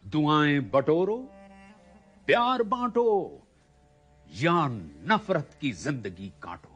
दुआएं बटोरो, प्यार बांटो या नफरत की जिंदगी काटो।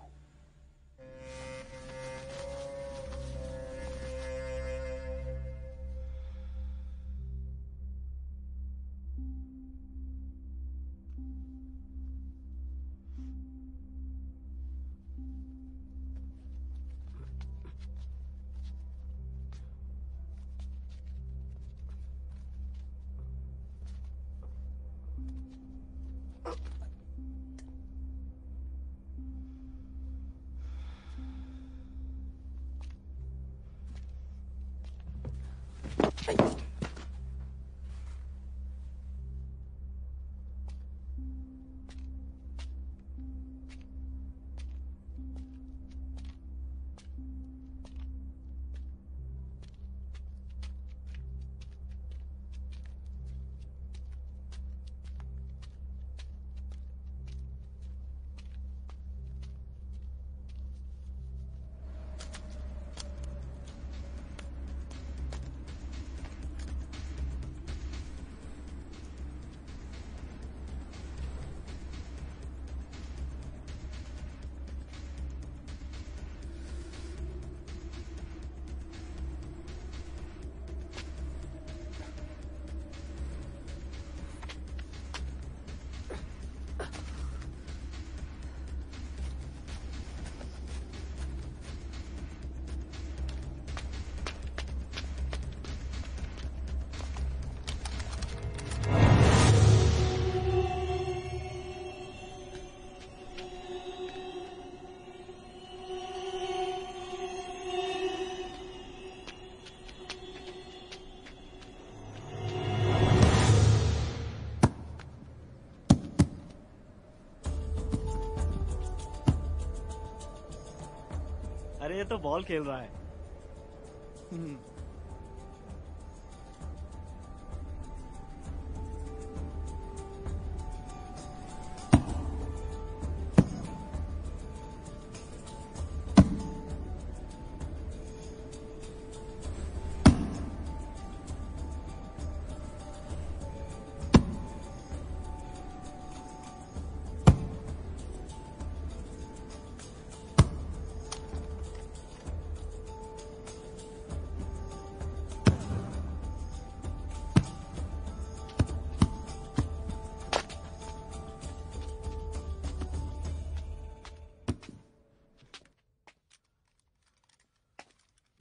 अरे ये तो बॉल खेल रहा है।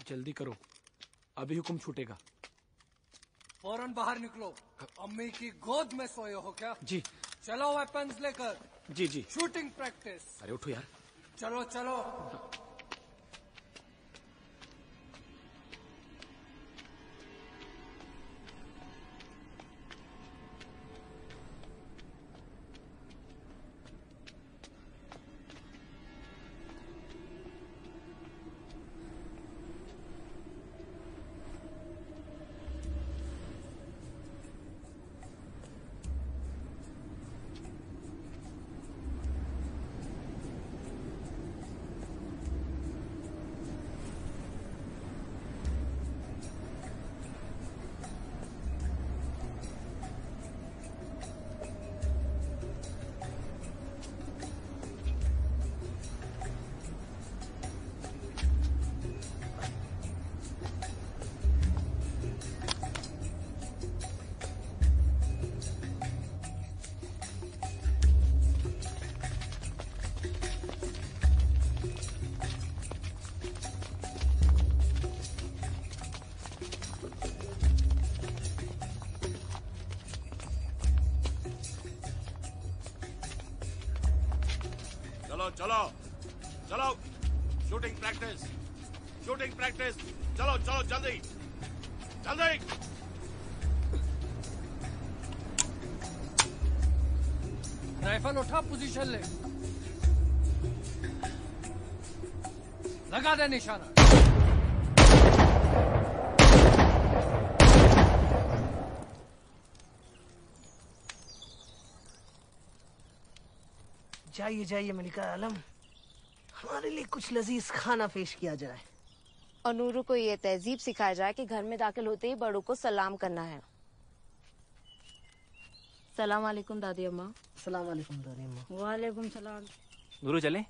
जल्दी करो, अभी हुक्म छूटेगा। फौरन बाहर निकलो। अम्मी की गोद में सोए हो क्या? जी। चलो वेपन्स लेकर। जी जी। Shooting practice. अरे उठो यार। चलो चलो। चलो चलो, शूटिंग प्रैक्टिस, शूटिंग प्रैक्टिस। चलो चलो जल्दी जल्दी। राइफल उठा, पोजीशन ले। लगा दे निशाना। जाइए जाइए मलिका आलम, हमारे लिए कुछ लजीज खाना पेश किया जाए। और नूरू को ये तहजीब सिखाया जाए कि घर में दाखिल होते ही बड़ों को सलाम करना है। सलाम वालेकुम दादी अम्मा। सलाम वालेकुम दादी अम्मा। वालेकुम सलाम। नूरू चले? ये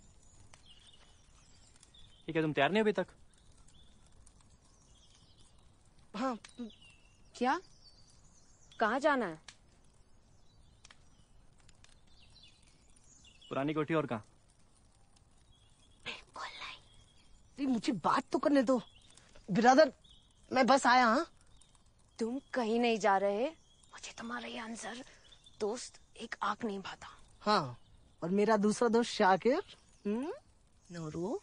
क्या तुम तैयार नहीं हो अभी तक? हाँ। क्या? कहाँ जाना है? पुरानी कोठी और कहाँ? मुझे बात तो करने दो बिरादर, मैं बस आया। हाँ, तुम कहीं नहीं जा रहे। मुझे तुम्हारा ये आंसर दोस्त एक आंख नहीं भाता। हाँ, और मेरा दूसरा दोस्त शाकिर। नूरू।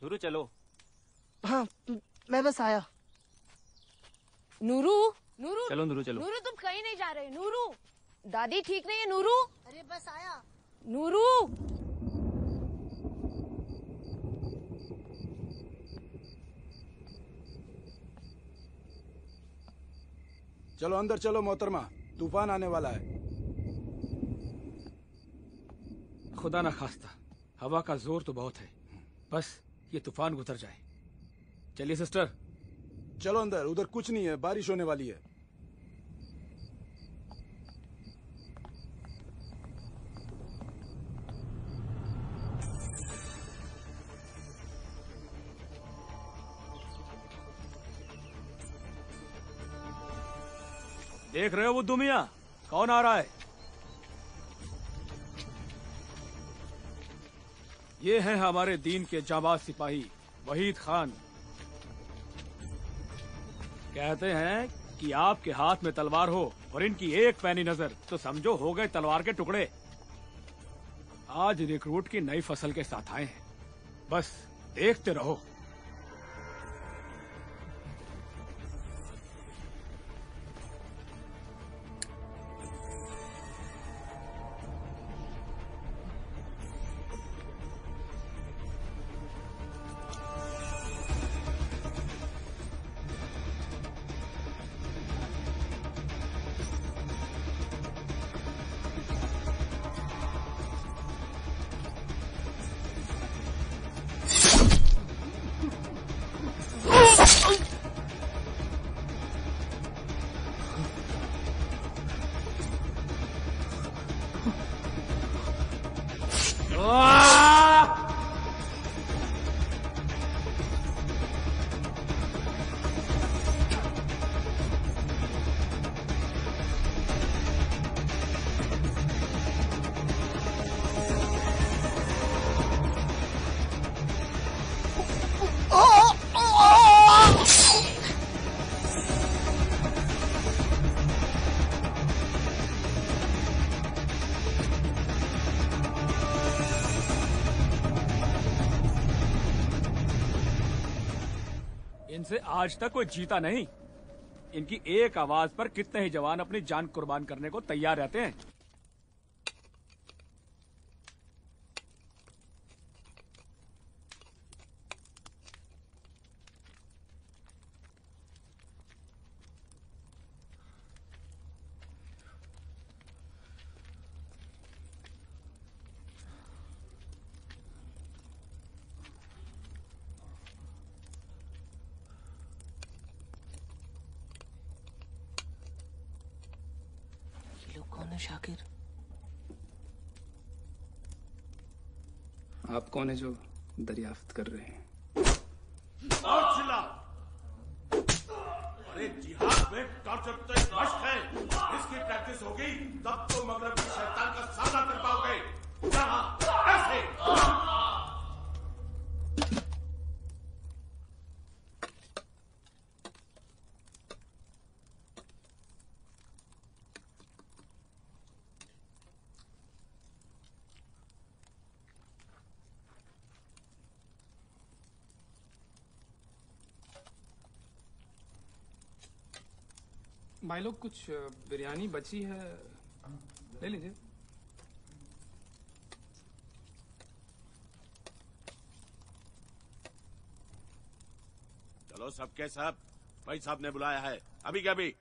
नूरू चलो। हाँ, मैं बस आया। नूरू, नूरू चलो नूरू चलो। नूरू तुम कहीं नहीं जा रहे। नूरू, दादी ठीक नहीं है। नूरू, अरे बस आया। नूरू। चलो अंदर चलो मोहतरमा, तूफान आने वाला है। खुदा ना खास्ता, हवा का जोर तो बहुत है, बस ये तूफान गुजर जाए। चलिए सिस्टर। चलो अंदर, उधर कुछ नहीं है, बारिश होने वाली है। देख रहे हो वो दुमिया कौन आ रहा है? ये हैं हमारे दीन के जाबाज सिपाही वहीद खान। कहते हैं कि आपके हाथ में तलवार हो और इनकी एक पैनी नजर तो समझो हो गए तलवार के टुकड़े। आज रिक्रूट की नई फसल के साथ आए हैं, बस देखते रहो। इनसे आज तक कोई जीता नहीं। इनकी एक आवाज पर कितने ही जवान अपनी जान कुर्बान करने को तैयार रहते हैं। कौन है शाकिर? आप कौन है जो दरियाफ्त कर रहे हैं? और चिल्ला। अरे जिहाद में टॉर्चर तो एक मश्क है, इसकी प्रैक्टिस होगी तब तो मगरब की शैतान का सामना कर पाओगे। यहाँ ऐसे। भाई लोग कुछ बिरयानी बची है, ले लीजिए। चलो सबके सब, भाई साहब ने बुलाया है, अभी क्या अभी।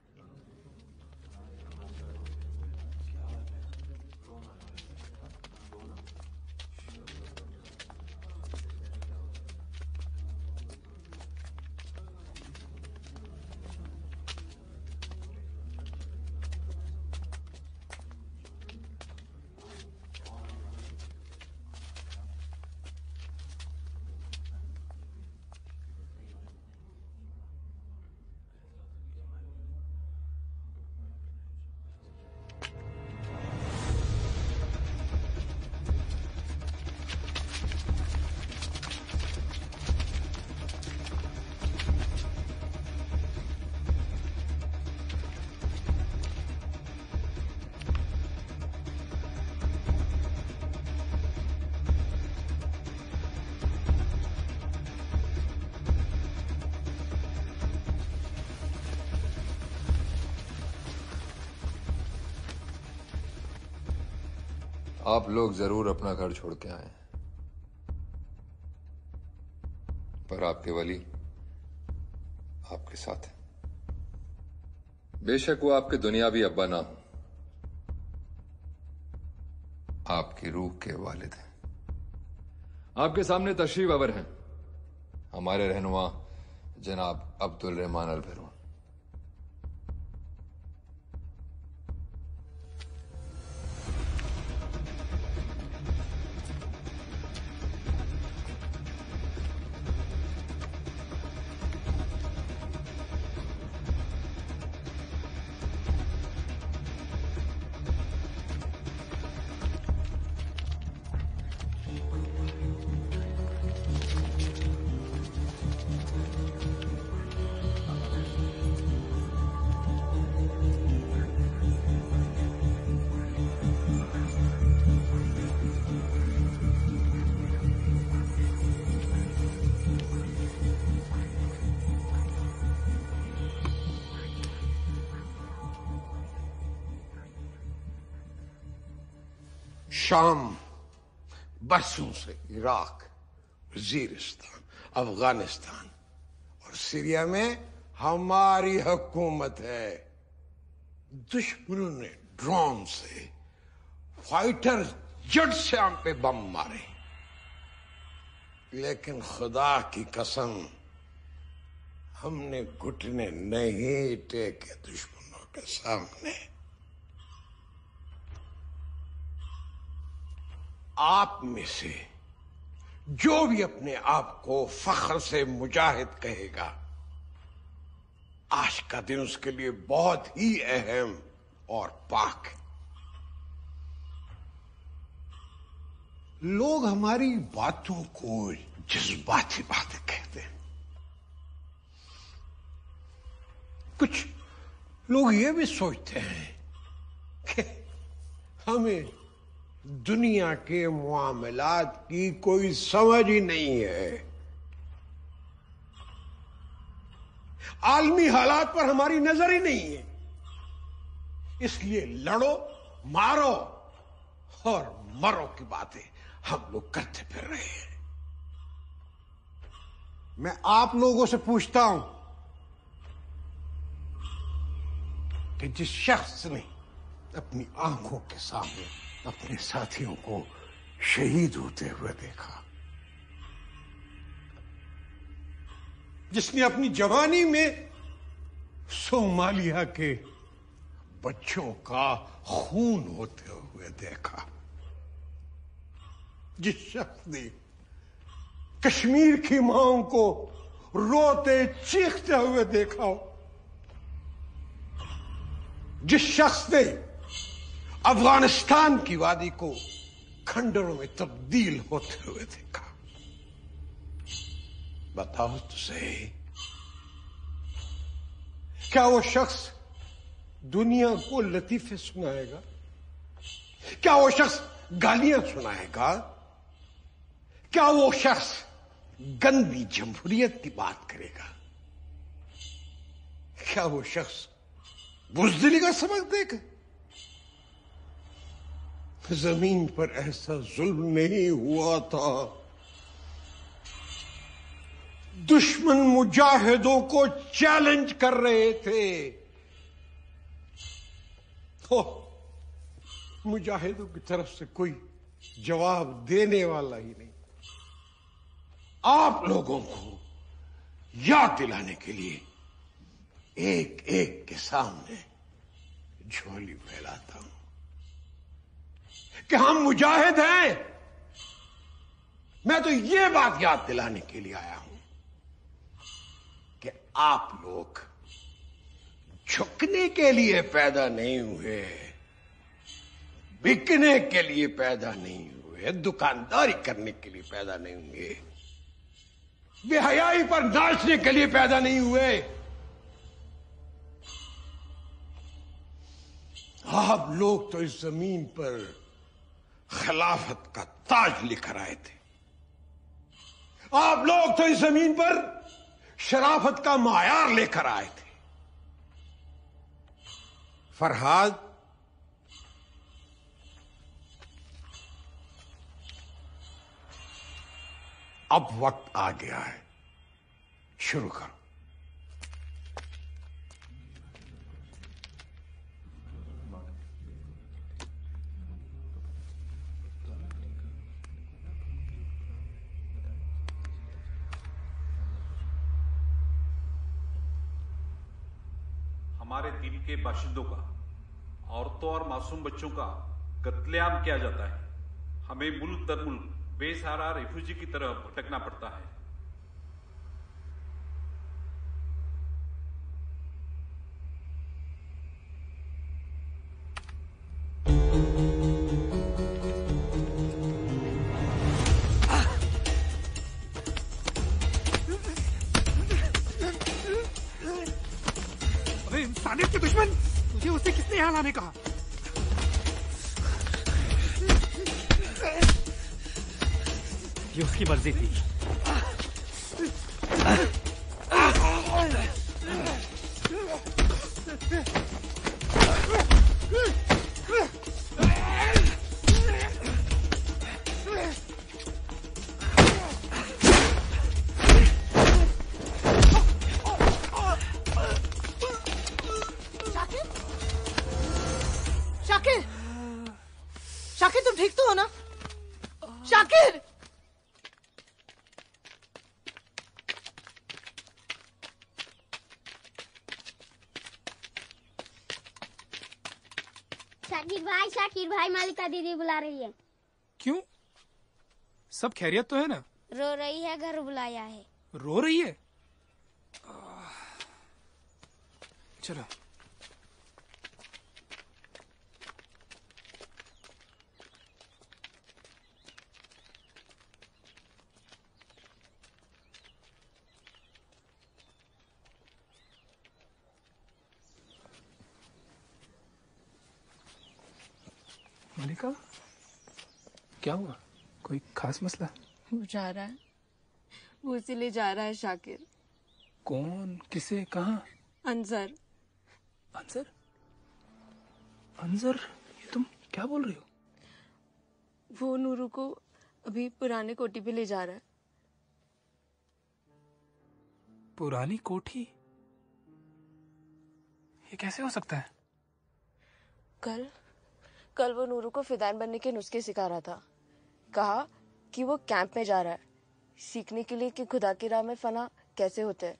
आप लोग जरूर अपना घर छोड़ के आए, पर आपके वली आपके साथ है। बेशक वो आपके दुनियावी अब्बा ना हो, आपकी रूह के वालिद हैं। आपके सामने तशरीफ अवर हैं हमारे रहनुमा जनाब अब्दुल रहमान अल बैरून। शाम बरसों से इराक, वजीरिस्तान, अफगानिस्तान और सीरिया में हमारी हुकूमत है। दुश्मनों ने ड्रोन से, फाइटर जेट से हम पे बम मारे, लेकिन खुदा की कसम हमने घुटने नहीं टेके दुश्मनों के सामने। आप में से जो भी अपने आप को फख्र से मुजाहिद कहेगा, आज का दिन उसके लिए बहुत ही अहम और पाक है। लोग हमारी बातों को जज्बाती बातें कहते हैं। कुछ लोग ये भी सोचते हैं कि हमें दुनिया के मामलात की कोई समझ ही नहीं है, आलमी हालात पर हमारी नजर ही नहीं है, इसलिए लड़ो, मारो और मरो की बातें हम लोग करते फिर रहे हैं। मैं आप लोगों से पूछता हूं कि जिस शख्स ने अपनी आंखों के सामने अपने साथियों को शहीद होते हुए देखा, जिसने अपनी जवानी में सोमालिया के बच्चों का खून होते हुए देखा, जिस शख्स ने कश्मीर की मांओं को रोते चीखते हुए देखा हो, जिस शख्स ने अफगानिस्तान की वादी को खंडरों में तब्दील होते हुए देखा, बताओ तो सही, क्या वो शख्स दुनिया को लतीफे सुनाएगा? क्या वो शख्स गालियां सुनाएगा? क्या वो शख्स गंदी जमहूरियत की बात करेगा? क्या वो शख्स बुज़दिली का सबक देगा? जमीन पर ऐसा जुल्म नहीं हुआ था। दुश्मन मुजाहिदों को चैलेंज कर रहे थे, तो मुजाहिदों की तरफ से कोई जवाब देने वाला ही नहीं। आप लोगों को याद दिलाने के लिए एक एक के सामने झोली फैलाता हूं कि हम मुजाहिद हैं। मैं तो ये बात याद दिलाने के लिए आया हूं कि आप लोग झुकने के लिए पैदा नहीं हुए, बिकने के लिए पैदा नहीं हुए, दुकानदारी करने के लिए पैदा नहीं हुए, बेहयाई पर नाचने के लिए पैदा नहीं हुए। आप लोग तो इस जमीन पर खिलाफत का ताज लेकर आए थे। आप लोग तो इस जमीन पर शराफत का मायार लेकर आए थे। फरहाद, अब वक्त आ गया है, शुरू करो। हमारे द्वीप के बाशिंदों का, औरतों और मासूम बच्चों का कत्लेआम किया जाता है। हमें मुल्क दर मुल्क बेसहारा रिफ्यूजी की तरह भटकना पड़ता है। अबे इंसानियत के दुश्मन, तुझे उससे किसने यहाँ लाने कहा? ये उसकी मर्जी थी। शाकिर, शाकिर तुम ठीक तो हो ना? शाकिर! शाकिर भाई मालिका दीदी बुला रही है। क्यों? सब खैरियत तो है ना? रो रही है, घर बुलाया है। रो रही है? चलो। मालिका, क्या हुआ? कोई खास मसला? वो जा रहा है, वो इसीलिए जा रहा है शाकिर। कौन? किसे? कहाँ? अंजर। अंजर? अंजर? ये तुम क्या बोल रही हो? वो नूरू को अभी पुराने कोठी पे ले जा रहा है। पुरानी कोठी? ये कैसे हो सकता है? कल वो नूरू को फिदायन बनने के नुस्खे सिखा रहा था। कहा कि वो कैंप में जा रहा है सीखने के लिए कि खुदा की राह में फना कैसे होते हैं।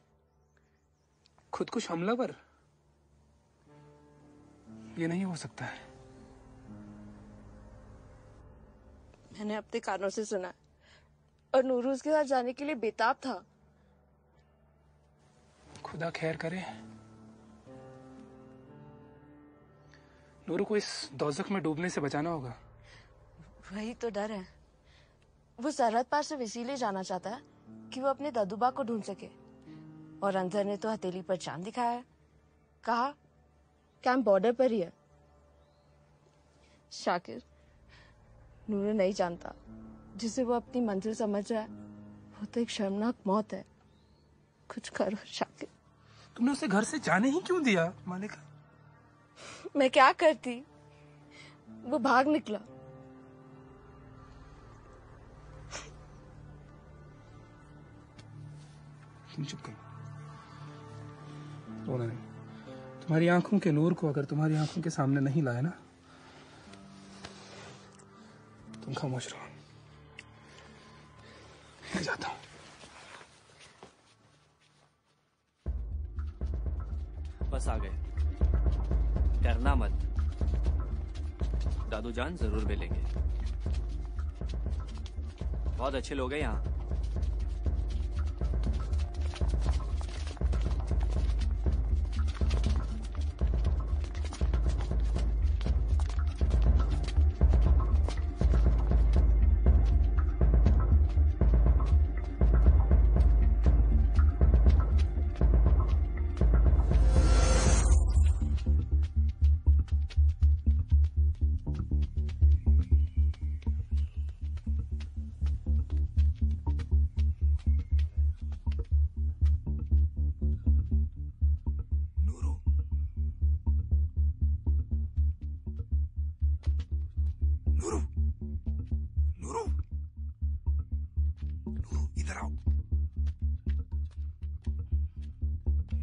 खुदकुश हमलावर? ये नहीं हो सकता है। मैंने अपने कानों से सुना और नूरू उसके साथ जाने के लिए बेताब था। खुदा खैर करे। नूरू को इस दोज़ख में डूबने से बचाना होगा। वही तो डर है। वो सरहद पार से इसीलिए जाना चाहता है कि वो अपने दादूबा को ढूंढ सके। और अंजर ने तो हथेली पर चांद दिखाया है। कहा कैंप बॉर्डर पर ही है। शाकिर, नूरू नहीं जानता जिसे वो अपनी मंजिल समझ रहा है वो तो एक शर्मनाक मौत है। कुछ करो शाकिर। तुमने उसे घर से जाने ही क्यों दिया मालिका? मैं क्या करती? वो भाग निकला। तुम चुप करो, रोना नहीं। तुम्हारी आंखों के नूर को अगर तुम्हारी आंखों के सामने नहीं लाए ना, तुम खामोश रहो। मैं जाता हूं। बस आ गए। डरना मत, दादू जान जरूर मिलेंगे। बहुत अच्छे लोग हैं यहाँ।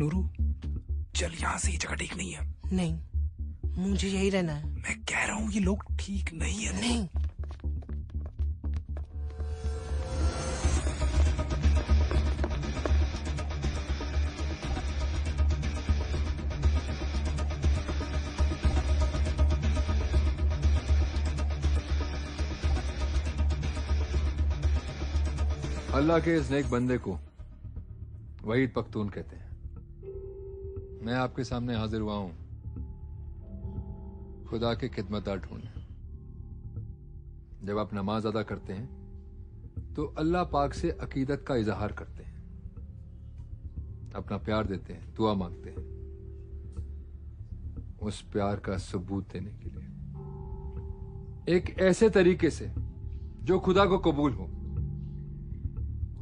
नूरू, चल यहाँ से, ये जगह ठीक नहीं है। नहीं, मुझे यही रहना है। मैं कह रहा हूँ ये लोग ठीक नहीं है। नहीं, अल्लाह के इस नेक बंदे को वहीद पख्तून कहते हैं। मैं आपके सामने हाजिर हुआ हूं खुदा के खिदमतगार ढूंढने। जब आप नमाज अदा करते हैं तो अल्लाह पाक से अकीदत का इजहार करते हैं, अपना प्यार देते हैं, दुआ मांगते हैं, उस प्यार का सबूत देने के लिए एक ऐसे तरीके से जो खुदा को कबूल हो,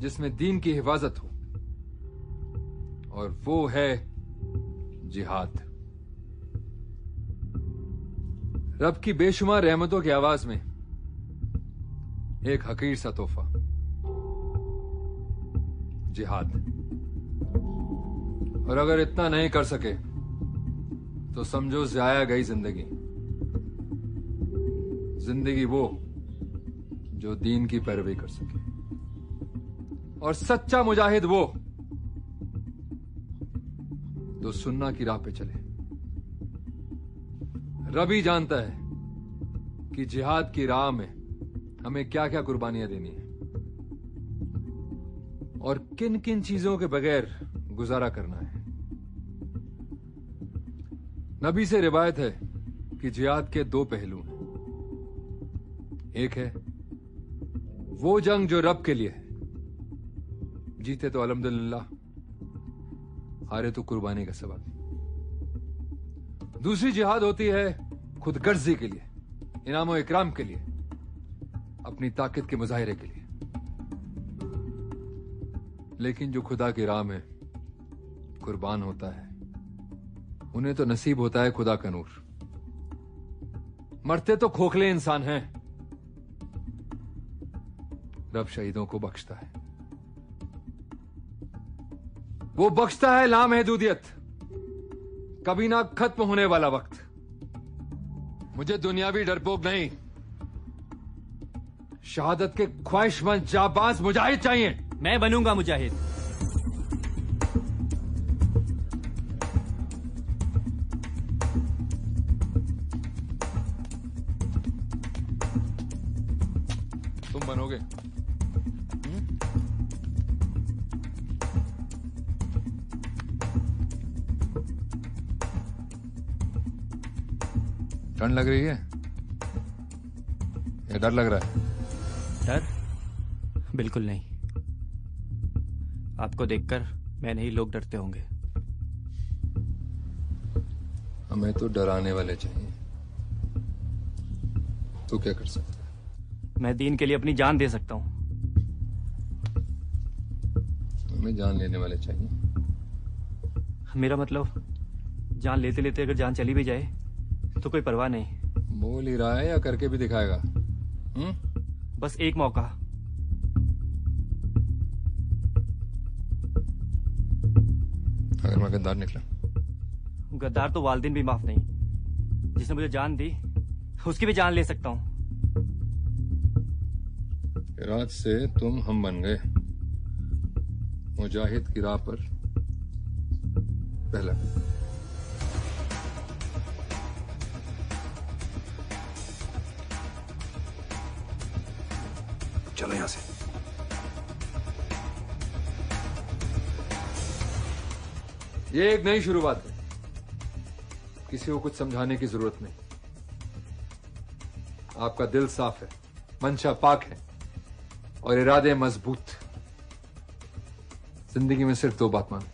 जिसमें दीन की हिफाजत हो, और वो है जिहाद। रब की बेशुमार रहमतों की आवाज में एक हकीर सा तोहफा, जिहाद। और अगर इतना नहीं कर सके तो समझो जाया गई जिंदगी। जिंदगी वो जो दीन की पैरवी कर सके, और सच्चा मुजाहिद वो जो सुन्ना की राह पे चले। रबी जानता है कि जिहाद की राह में हमें क्या क्या कुर्बानियां देनी है और किन किन चीजों के बगैर गुजारा करना है। नबी से रिवायत है कि जिहाद के दो पहलू हैं। एक है वो जंग जो रब के लिए है, जीते तो अल्हम्दुलिल्लाह, हारे तो कुर्बानी का सबब। दूसरी जिहाद होती है खुदगर्जी के लिए, इनाम और इकराम के लिए, अपनी ताकत के मुजाहिरे के लिए। लेकिन जो खुदा की राह में कुर्बान होता है, उन्हें तो नसीब होता है खुदा का नूर। मरते तो खोखले इंसान हैं, रब शहीदों को बख्शता है। वो बख्शता है लामहदूदियत, कभी ना खत्म होने वाला वक्त। मुझे दुनियावी डरपोक नहीं, शहादत के ख्वाहिशमंद जाबाज मुजाहिद चाहिए। मैं बनूंगा मुजाहिद। तुम बनोगे? ठंड लग रही है या डर लग रहा है? डर? बिल्कुल नहीं। आपको देखकर मैं नहीं, लोग डरते होंगे। हमें तो डराने वाले चाहिए। तू क्या कर सकता है? मैं दीन के लिए अपनी जान दे सकता हूं। हमें जान लेने वाले चाहिए। मेरा मतलब, जान लेते लेते अगर जान चली भी जाए तो कोई परवाह नहीं। बोल ही रहा है या करके भी दिखाएगा? बस एक मौका। अगर मैं गद्दार निकला? गद्दार तो वालिदैन भी माफ नहीं। जिसने मुझे जान दी उसकी भी जान ले सकता हूं। रात से तुम हम बन गए, मुजाहिद की राह पर पहला। चलो यहां से। ये एक नई शुरुआत है, किसी को कुछ समझाने की जरूरत नहीं। आपका दिल साफ है, मंशा पाक है और इरादे मजबूत। जिंदगी में सिर्फ दो बात मानो,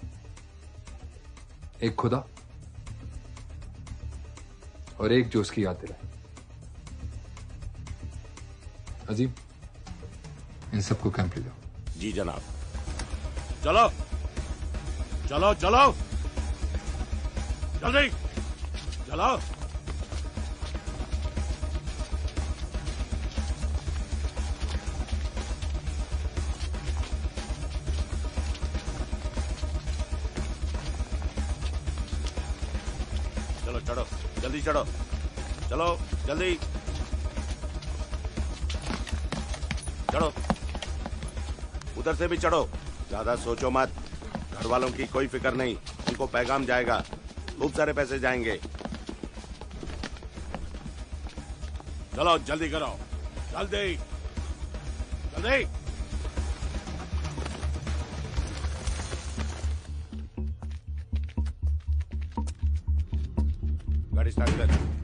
एक खुदा और एक जो उसकी याद दिलाए। अजीम, इन सबको कैंप ले जाओ। जी जनाब। चलो चलो चलो, जल्दी चलो। चलो चढ़ो, जल्दी चढ़ो, चलो जल्दी चढ़ो, उधर से भी चढ़ो। ज्यादा सोचो मत, घर वालों की कोई फिक्र नहीं, उनको पैगाम जाएगा, खूब सारे पैसे जाएंगे। चलो जल्दी करो, जल्दी जल्दी। गाड़ी स्टार्ट कर।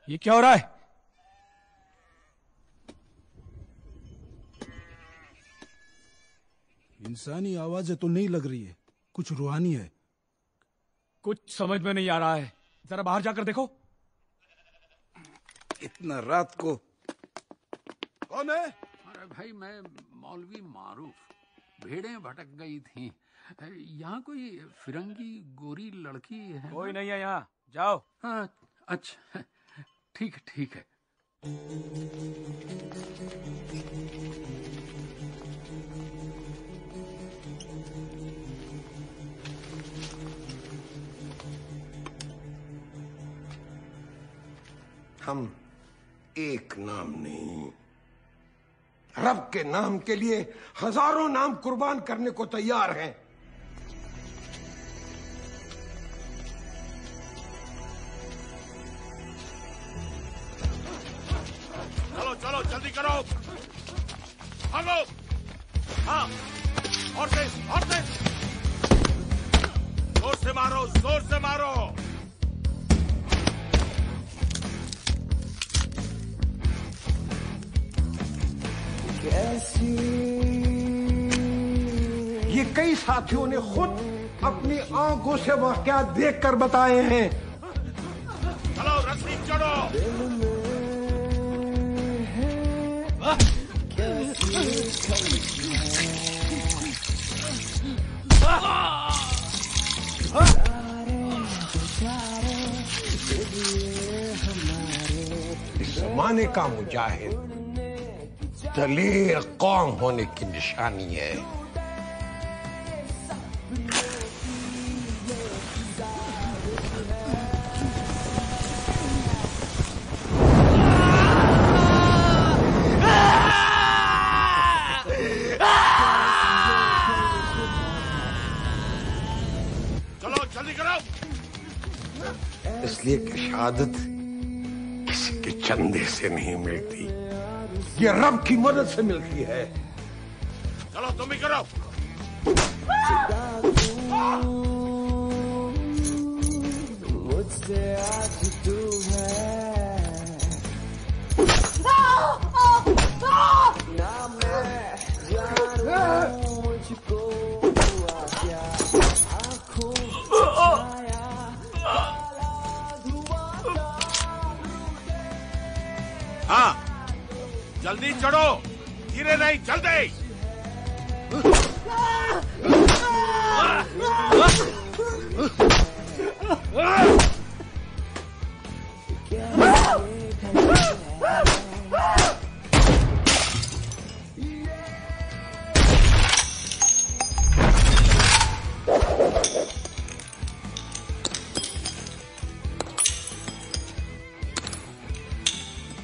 ये क्या हो रहा है? इंसानी आवाजें तो नहीं लग रही है, कुछ रूहानी है। कुछ समझ में नहीं आ रहा है, जरा बाहर जाकर देखो। इतना रात को कौन है? अरे भाई मैं मौलवी मारूफ, भेड़ें भटक गई थी, यहाँ कोई फिरंगी गोरी लड़की है? कोई नहीं है यहाँ, जाओ। हाँ अच्छा ठीक है। हम एक नाम नहीं, रब के नाम के लिए हजारों नाम कुर्बान करने को तैयार हैं। चलो जल्दी करो, भागो। हाँ, और तेज, जोर से मारो, जोर से मारो। ये कई साथियों ने खुद अपनी आंखों से वाकया देखकर बताए हैं। चलो रस्सी चढ़ो। इस जमाने का मुजाहिद दलेर कौम होने की निशानी है। चलो जल्दी करो। इसलिए कि शहादत किसी के चंदे से नहीं मिलती, ये रब की मदद से मिलती है। चलो तुम भी करो। मुझसे आज तू है हाँ, जल्दी चढ़ो, धीरे नहीं, जल्दी।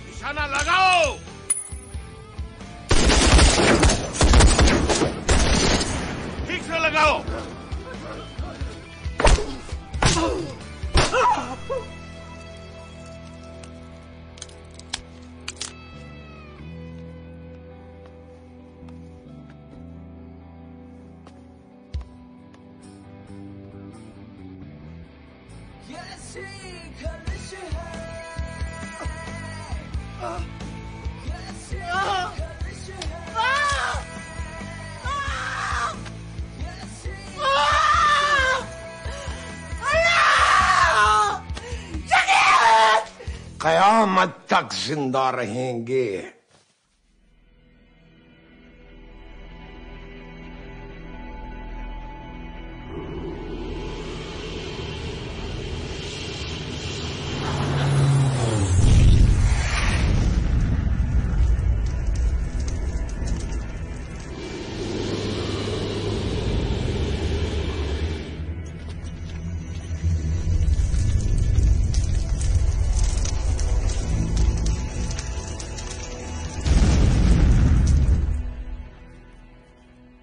निशाना लगाओ। ठीक से लगाओ। कयामत तक जिंदा रहेंगे।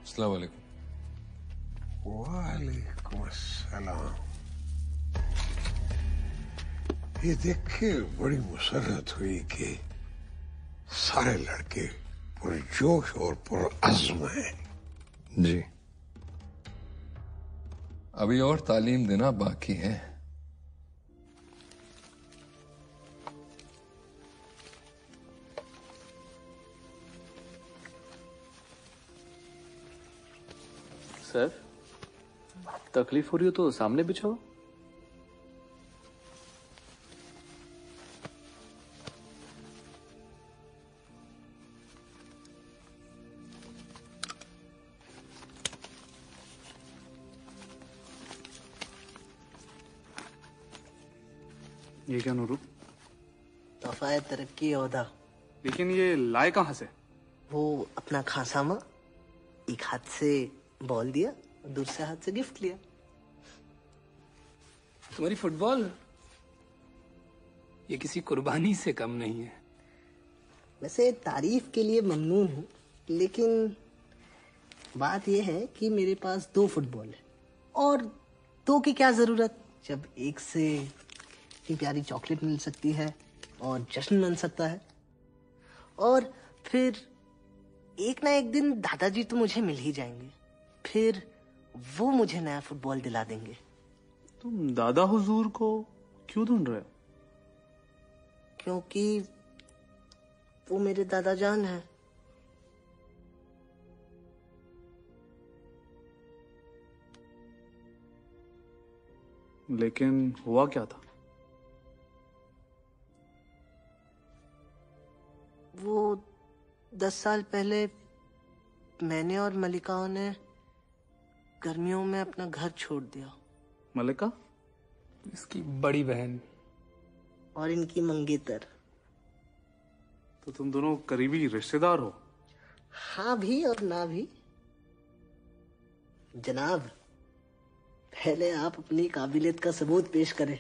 अस्सलाम वालेकुम। वालेकुम अस्सलाम। ये देख के बड़ी मुसरत हुई कि सारे लड़के पुरजोश और पुरअज़्म हैं। जी, अभी और तालीम देना बाकी है। सर, तकलीफ हो रही हो तो सामने बिछाओ। ये क्या नूरू? तोहफा है तरक्की ओहदा। लेकिन ये लाए कहाँ से? वो अपना खासामा एक हाथ से बॉल दिया, दूसरे हाथ से गिफ्ट लिया। तुम्हारी फुटबॉल ये किसी कुर्बानी से कम नहीं है। वैसे तारीफ के लिए ममनून हूँ, लेकिन बात यह है कि मेरे पास 2 फुटबॉल है और 2 की क्या जरूरत जब एक से इतनी प्यारी चॉकलेट मिल सकती है और जश्न बन सकता है। और फिर एक ना एक दिन दादाजी तो मुझे मिल ही जाएंगे, फिर वो मुझे नया फुटबॉल दिला देंगे। तुम दादा हुजूर को क्यों ढूंढ रहे हो? क्योंकि वो मेरे दादा जान है। लेकिन हुआ क्या था? वो 10 साल पहले मैंने और मलिकाओं ने गर्मियों में अपना घर छोड़ दिया। मलिका? इसकी बड़ी बहन और इनकी मंगेतर। तो तुम दोनों करीबी रिश्तेदार हो? हाँ भी और ना भी। जनाब, पहले आप अपनी काबिलियत का सबूत पेश करें।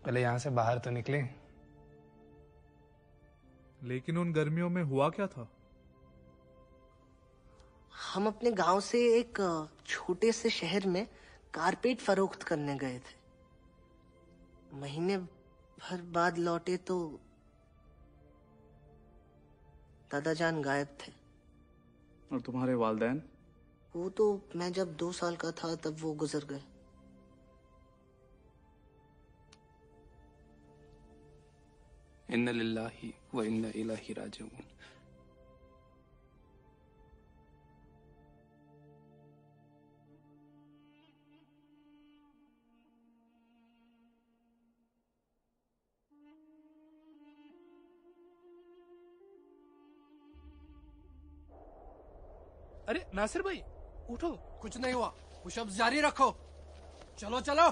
पहले यहाँ से बाहर तो निकले। लेकिन उन गर्मियों में हुआ क्या था? हम अपने गांव से एक छोटे से शहर में कारपेट फरोख्त करने गए थे। महीने भर बाद लौटे तो दादाजान गायब थे। और तुम्हारे वालिदैन? वो तो मैं जब 2 साल का था तब वो गुजर गए। इन्ना लिल्लाहि व इन्ना इलैहि राजिऊन। अरे नासिर भाई उठो। कुछ नहीं हुआ, पुशअप्स जारी रखो। चलो चलो।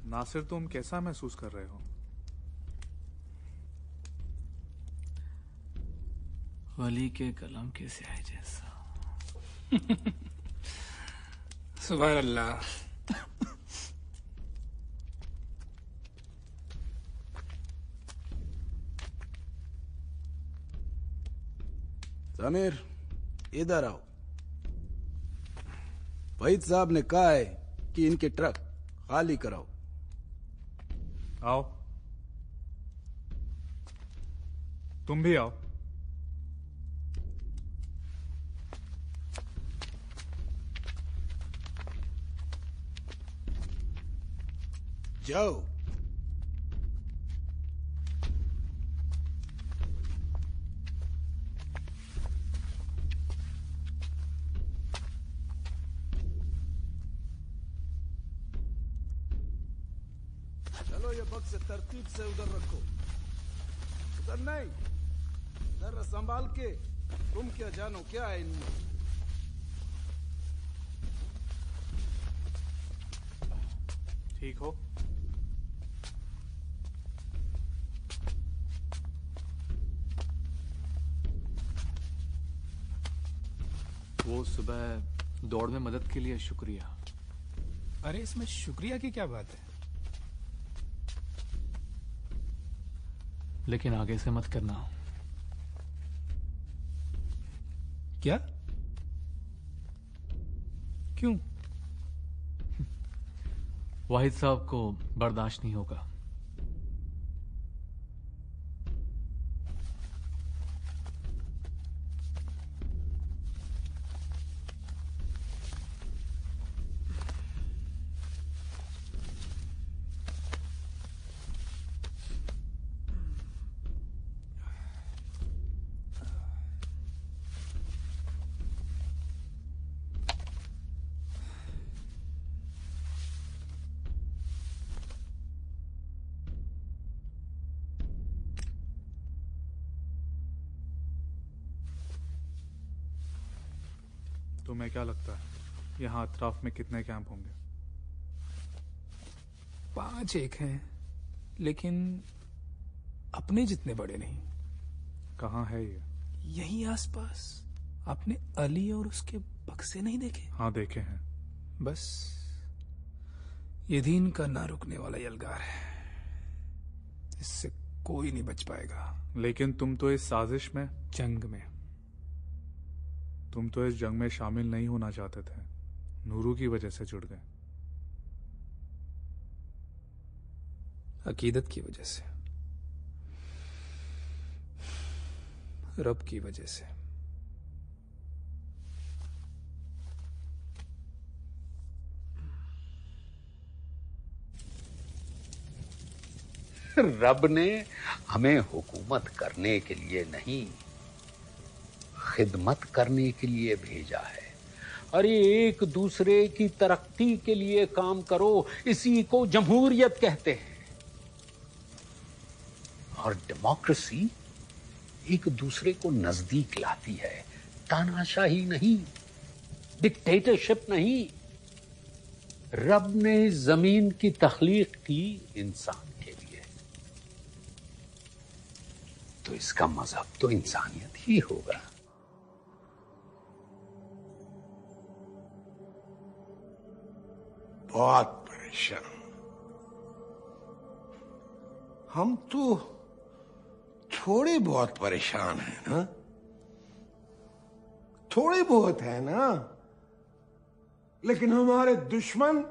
नासिर, तुम कैसा महसूस कर रहे हो? वली के कलम के स्याही जैसा। सुभान अल्लाह। समीर, इधर आओ। वहीद साहब ने कहा है कि इनके ट्रक खाली कराओ। आओ। तुम भी आओ। जाओ। चलो, ये बक्से तरतीब से उधर रखो। उधर नहीं, जरा संभाल के। तुम क्या जानो क्या है इनमें। ठीक हो? वो सुबह दौड़ में मदद के लिए शुक्रिया। अरे इसमें शुक्रिया की क्या बात है? लेकिन आगे से मत करना। क्या? क्यों? वाहिद साहब को बर्दाश्त नहीं होगा। तुम्हें क्या लगता है यहाँ अतराफ में कितने कैंप होंगे? 5 एक हैं, लेकिन अपने जितने बड़े नहीं। कहाँ है ये? यहीं आसपास। आपने अली और उसके बक्से नहीं देखे? हाँ, देखे हैं। बस ये दीन का ना रुकने वाला यलगार है, इससे कोई नहीं बच पाएगा। लेकिन तुम तो इस साजिश में, जंग में, तुम तो इस जंग में शामिल नहीं होना चाहते थे, नूरू की वजह से जुड़ गए। अकीदत की वजह से, रब की वजह से। रब ने हमें हुकूमत करने के लिए नहीं, खिदमत करने के लिए भेजा है। अरे एक दूसरे की तरक्की के लिए काम करो, इसी को जमहूरियत कहते हैं। और डेमोक्रेसी एक दूसरे को नजदीक लाती है, तानाशाही नहीं, डिक्टेटरशिप नहीं। रब ने जमीन की तख्लीक की इंसान के लिए, तो इसका मजहब तो इंसानियत ही होगा। बहुत परेशान। हम तो थोड़े बहुत परेशान हैं ना, थोड़े बहुत है ना, लेकिन हमारे दुश्मन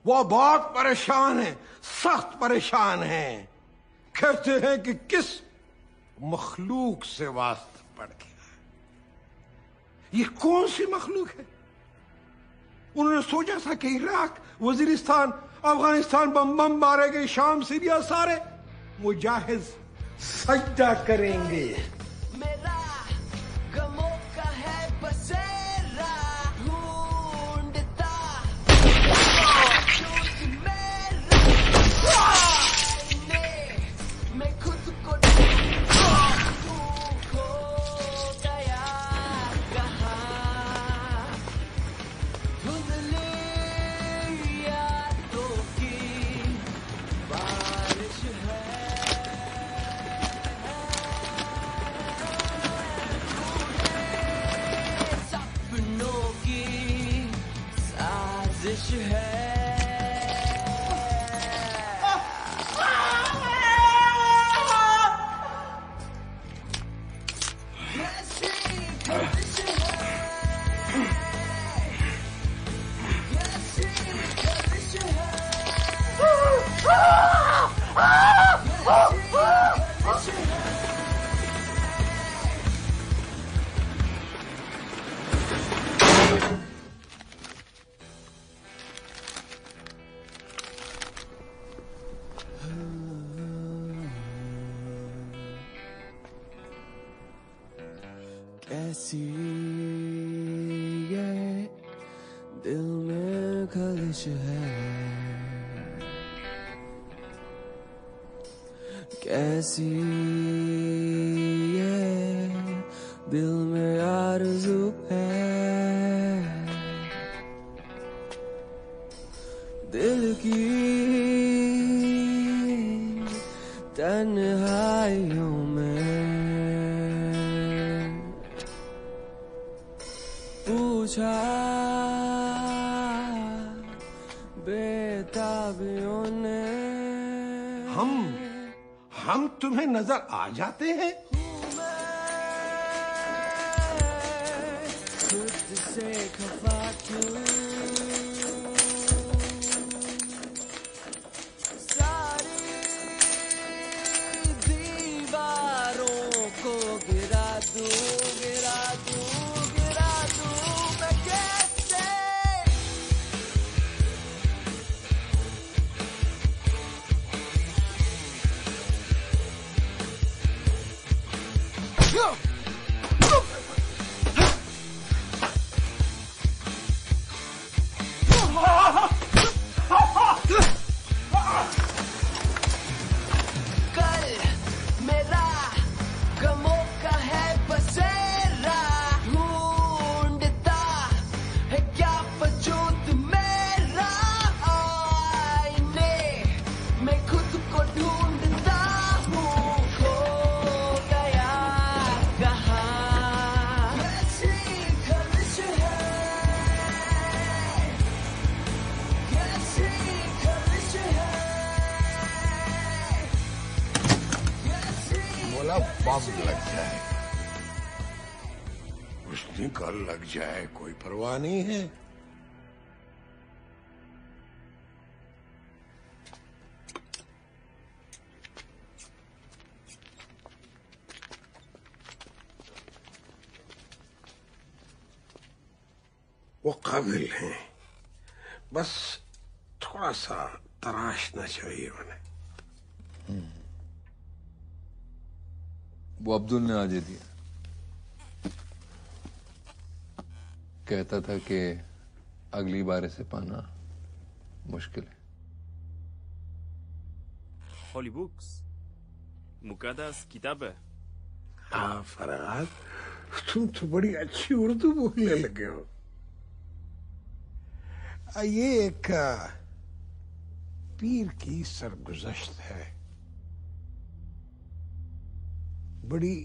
वो बहुत परेशान हैं, सख्त परेशान हैं। कहते हैं कि किस मखलूक से वास्ता पड़ गया। ये कौन सी मखलूक है? उन्होंने सोचा था कि इराक, वजीरिस्तान, अफगानिस्तान बम बम मारे गए, शाम, सीरिया, सारे मुजाहिद सजदा करेंगे। मेरा गमों का है बसेरा ढूंढता, मेरा कैसी ये दिल में खलिश है, कैसी ये दिल में आरज़ू है, दिल की तन्हाइयों में पूछा बेताबियों ने। हम तुम्हें नजर आ जाते हैं? खुद से खफा क्यों, सारी दीवारों को गिरा दूं, गिरा दूं, गिरा दूं मैं कैसे? कल मेरा गमों का है बसेरा, ढूंढता है क्या वजूद मेरा, आईने में खुद को ढूंढता हूँ, खो गया कहाँ, कैसी खलिश है, कैसी खलिश है, बोला बम लग जाए, उसने कल लग जाए, कोई परवाह नहीं है। वो काबिल हैं, बस थोड़ा सा तराशना चाहिए उन्हें। वो अब्दुल ने आज दिया, कहता था कि अगली बार इसे पाना मुश्किल है। होली बुक्स, मुकद्दस किताब है। हाँ फरहाद, तुम तो बड़ी अच्छी उर्दू बोलने लगे हो। ये एक पीर की सरगुज़श्त है, बड़ी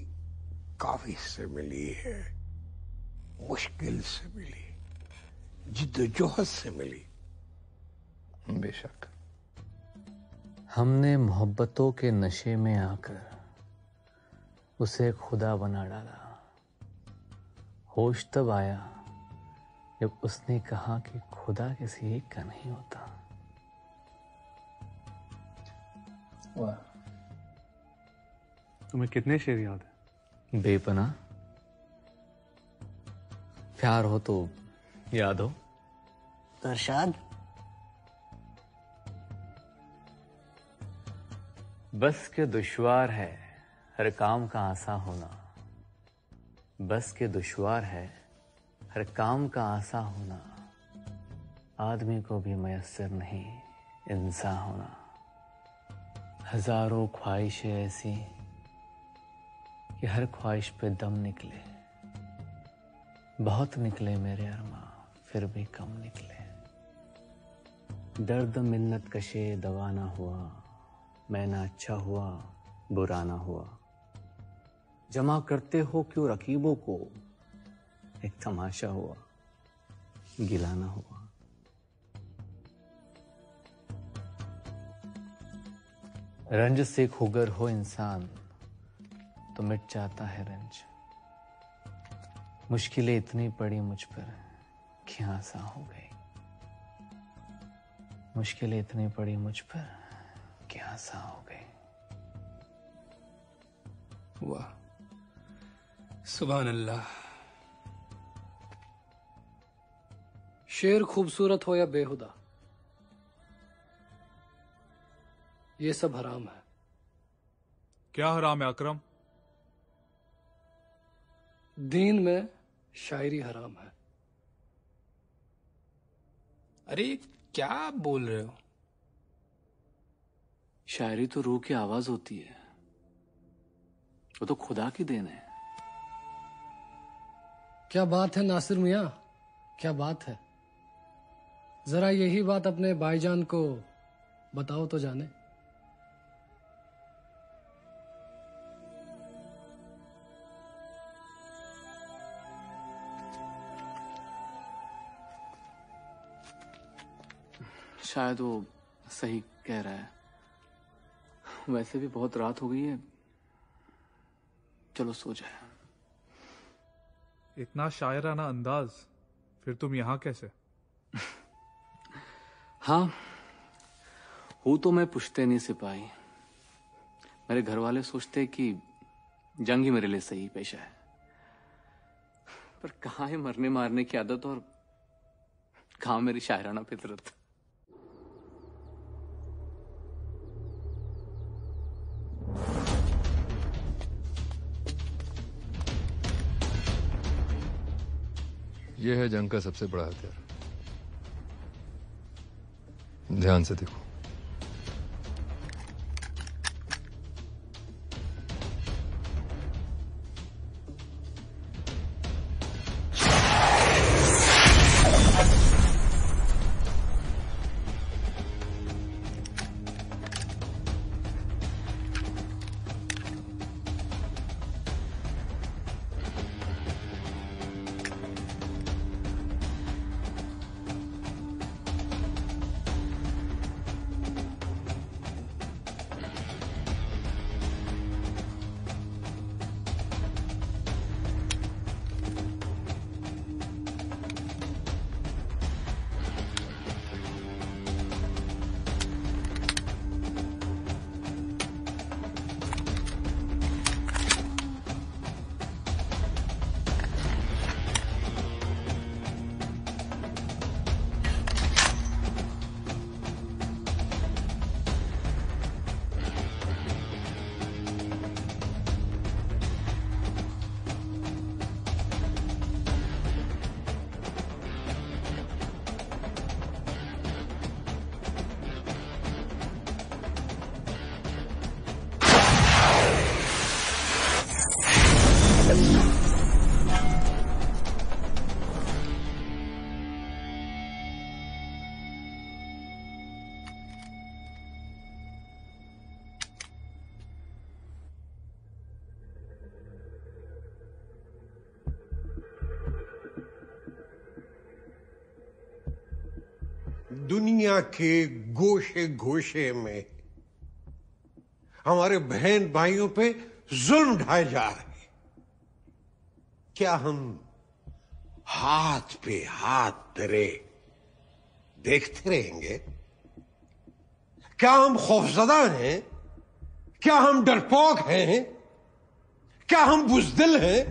काफी से मिली है, मुश्किल से मिली, जिद्दोजहद से मिली। बेशक हमने मोहब्बतों के नशे में आकर उसे खुदा बना डाला। होश तब आया जब उसने कहा कि खुदा किसी एक का नहीं होता। वाह, तुम्हें कितने शेर याद है? बेपना प्यार हो तो याद हो। तो अरशाद, बस के दुश्वार है हर काम का आसा होना, बस के दुश्वार है हर काम का आसा होना, आदमी को भी मयस्सर नहीं इंसान होना। हजारों ख्वाहिशें ऐसी कि हर ख्वाहिश पे दम निकले, बहुत निकले मेरे अरमा फिर भी कम निकले। दर्द मिन्नत कशे दवा ना हुआ, मैं ना अच्छा हुआ बुरा ना हुआ। जमा करते हो क्यों रकीबों को, एक तमाशा हुआ गिला ना हुआ। रंज से खुगर हो इंसान तो मिट जाता है रंज। मुश्किलें इतनी पड़ी मुझ पर कि आसा हो गई, मुश्किलें इतनी पड़ी मुझ पर कि आसा हो गई। वाह, सुभान अल्लाह। शेर खूबसूरत हो या बेहुदा, ये सब हराम है। क्या हराम है अकरम? दीन में शायरी हराम है। अरे क्या बोल रहे हो? शायरी तो रूह की आवाज होती है, वो तो खुदा की देन है। क्या बात है नासिर मियाँ, क्या बात है। जरा यही बात अपने भाईजान को बताओ तो जाने। शायद वो सही कह रहा है। वैसे भी बहुत रात हो गई है, चलो सो जाए। इतना शायराना अंदाज, फिर तुम यहाँ कैसे? हाँ, हूँ तो मैं पुश्तैनी सिपाही। मेरे घर वाले सोचते कि जंग ही मेरे लिए सही पेशा है, पर कहाँ है मरने मारने की आदत और कहाँ मेरी शायराना फितरत। यह है जंग का सबसे बड़ा हथियार। ध्यान से देखो। दुनिया के गोशे गोशे में हमारे बहन भाइयों पे जुल्म ढाए जा रहे हैं। क्या हम हाथ पे हाथ धरे देखते रहेंगे? क्या हम खौफजदा हैं? क्या हम डरपोक हैं? क्या हम बुज़दिल हैं?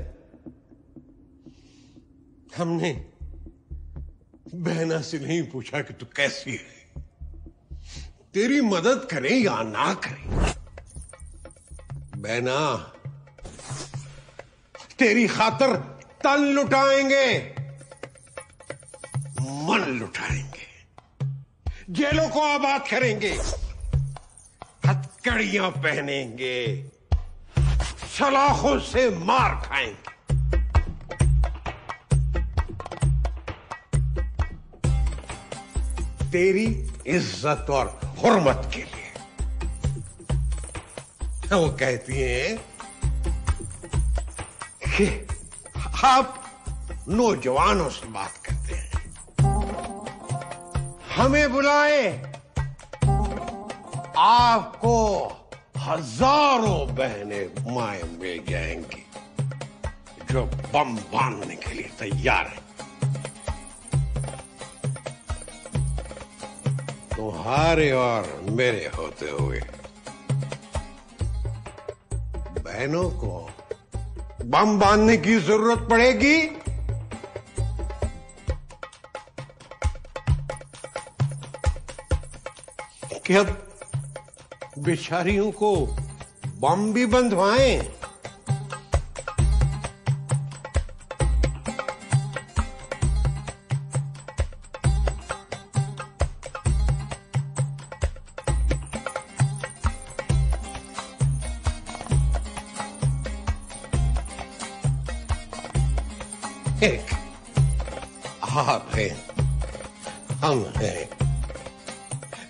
हमने बहना से नहीं पूछा कि तू कैसी है, तेरी मदद करें या ना करें। बहना, तेरी खातर तन लुटाएंगे, मन लुटाएंगे, जेलों को आबाद करेंगे, हथकड़ियां पहनेंगे, सलाखों से मार खाएंगे। तेरी इज्जत और हुर्मत के लिए। वो कहती हैं कि आप नौजवानों से बात करते हैं, हमें बुलाए, आपको हजारों बहनें माए मिल जाएंगी जो बम बांधने के लिए तैयार है। तुम्हारे और मेरे होते हुए बहनों को बम बांधने की जरूरत पड़ेगी? कि अब बेचारियों को बम भी बंधवाएं? आप हैं, हम हैं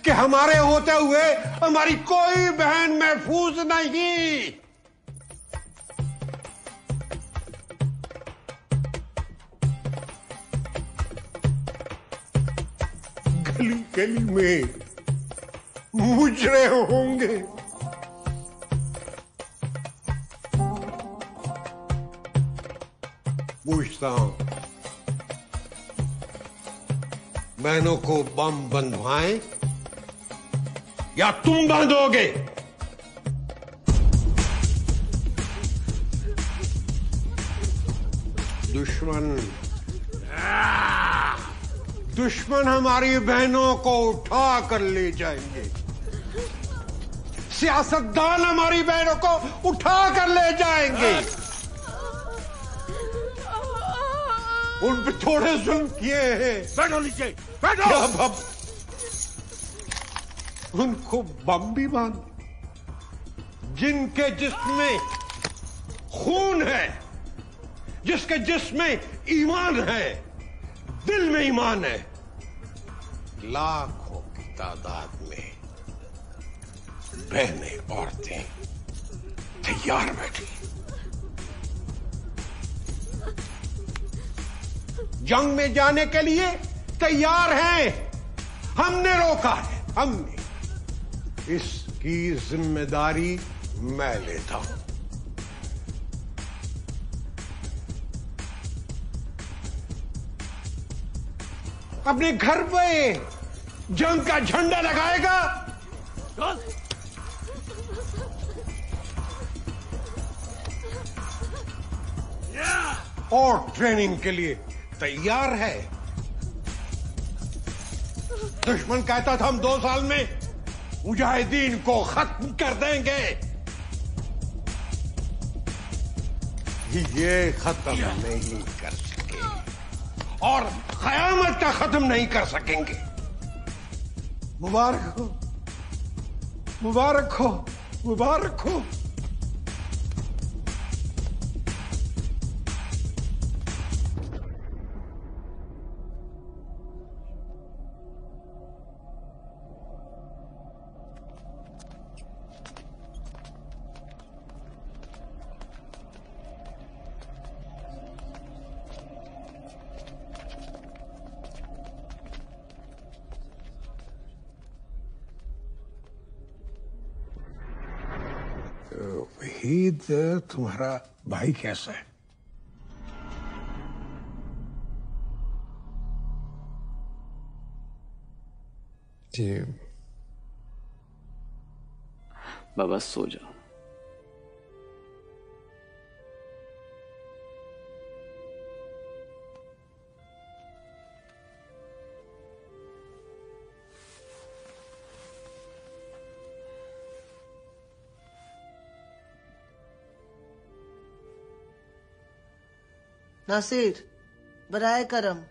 कि हमारे होते हुए हमारी कोई बहन महफूज नहीं। गली गली में मुजरे होंगे, पूछता हूं, बहनों को बम बंधवाएं या तुम बांधोगे? दुश्मन हमारी बहनों को उठा कर ले जाएंगे, सियासतदान हमारी बहनों को उठा कर ले जाएंगे। उन पे थोड़े जुल्म किए हैं। बैठो नीचे, बैठो। अब उनको बम भी बांध, जिनके जिस्म में खून है, जिसके जिस्म में ईमान है, दिल में ईमान है, लाखों की तादाद में बहनें औरतें तैयार बैठी, जंग में जाने के लिए तैयार हैं। हमने रोका है, हमने। इसकी जिम्मेदारी मैं लेता हूं। अपने घर पे जंग का झंडा लगाएगा और ट्रेनिंग के लिए तैयार है। दुश्मन कहता था हम 2 साल में मुजाहिदीन को खत्म कर देंगे, ये खत्म नहीं कर सके और कयामत का खत्म नहीं कर सकेंगे। मुबारक हो, मुबारक हो, मुबारक हो। वहीद, तुम्हारा भाई कैसा है? जी बाबा सो जाओ। नासिर, बराए करम।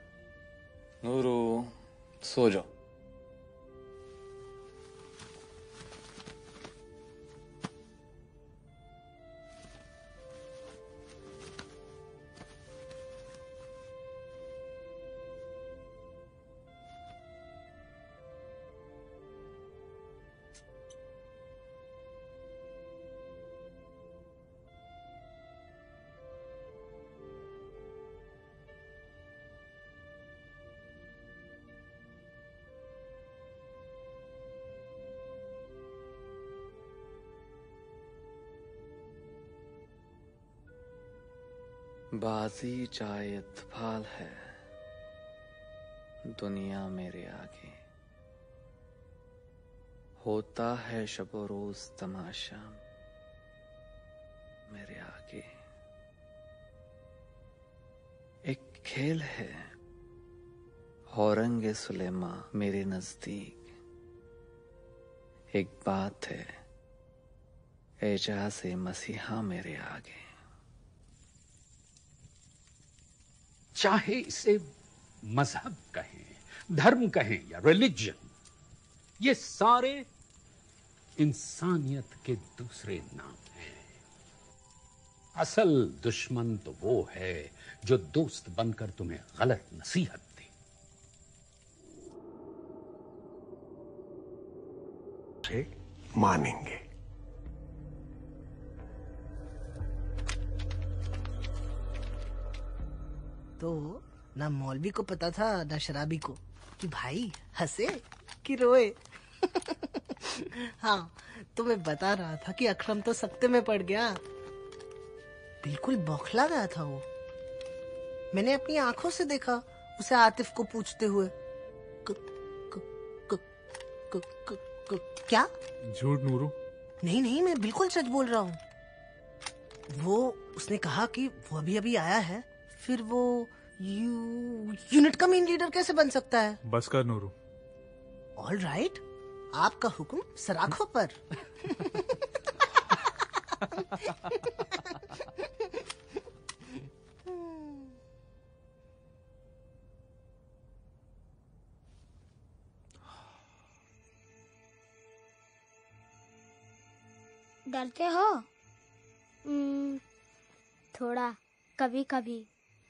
नूरू सो जाओ। बाजी चाहे इत्फाल है, दुनिया मेरे आगे होता है शबो रोज तमाशा मेरे आगे। एक खेल है औरंगे सुलेमा मेरे नजदीक, एक बात है एजाज़े मसीहा मेरे आगे। चाहे इसे मजहब कहें, धर्म कहें या रिलीजन, ये सारे इंसानियत के दूसरे नाम हैं। असल दुश्मन तो वो है जो दोस्त बनकर तुम्हें गलत नसीहत दे, से मानेंगे। तो ना मौलवी को पता था ना शराबी को कि भाई हंसे कि रोए। हाँ, तो मैं बता रहा था कि अकरम तो सख्ते में पड़ गया। बिल्कुल बौखला गया था वो। मैंने अपनी आंखों से देखा उसे आतिफ को पूछते हुए क्या? झूठ नूरू। नहीं नहीं, मैं बिल्कुल सच बोल रहा हूँ। वो उसने कहा कि वो अभी अभी आया है, फिर वो यूनिट का मेन लीडर कैसे बन सकता है? बस कर नूरू। ऑल राइट, आपका हुक्म सराखों पर। डरते हो? थोड़ा, कभी कभी।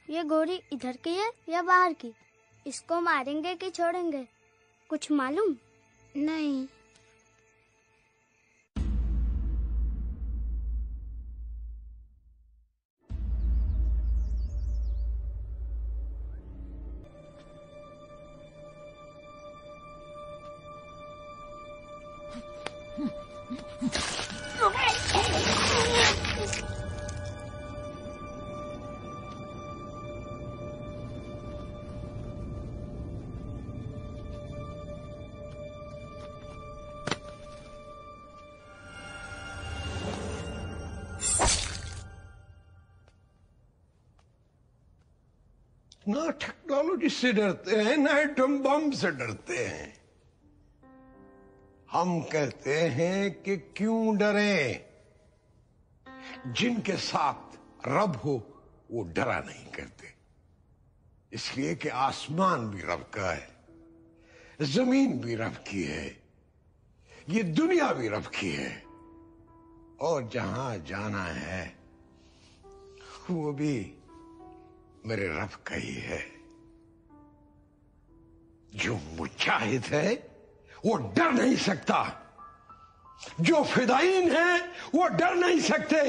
ये गोरी इधर की है या बाहर की? इसको मारेंगे कि छोड़ेंगे? कुछ मालूम नहीं। ना टेक्नोलॉजी से डरते हैं ना एटम बम से डरते हैं। हम कहते हैं कि क्यों डरें? जिनके साथ रब हो वो डरा नहीं करते, इसलिए कि आसमान भी रब का है, जमीन भी रब की है, ये दुनिया भी रब की है, और जहां जाना है वो भी मेरे रब का ही है। जो मुजाहिद है वो डर नहीं सकता, जो फिदायीन है वो डर नहीं सकते,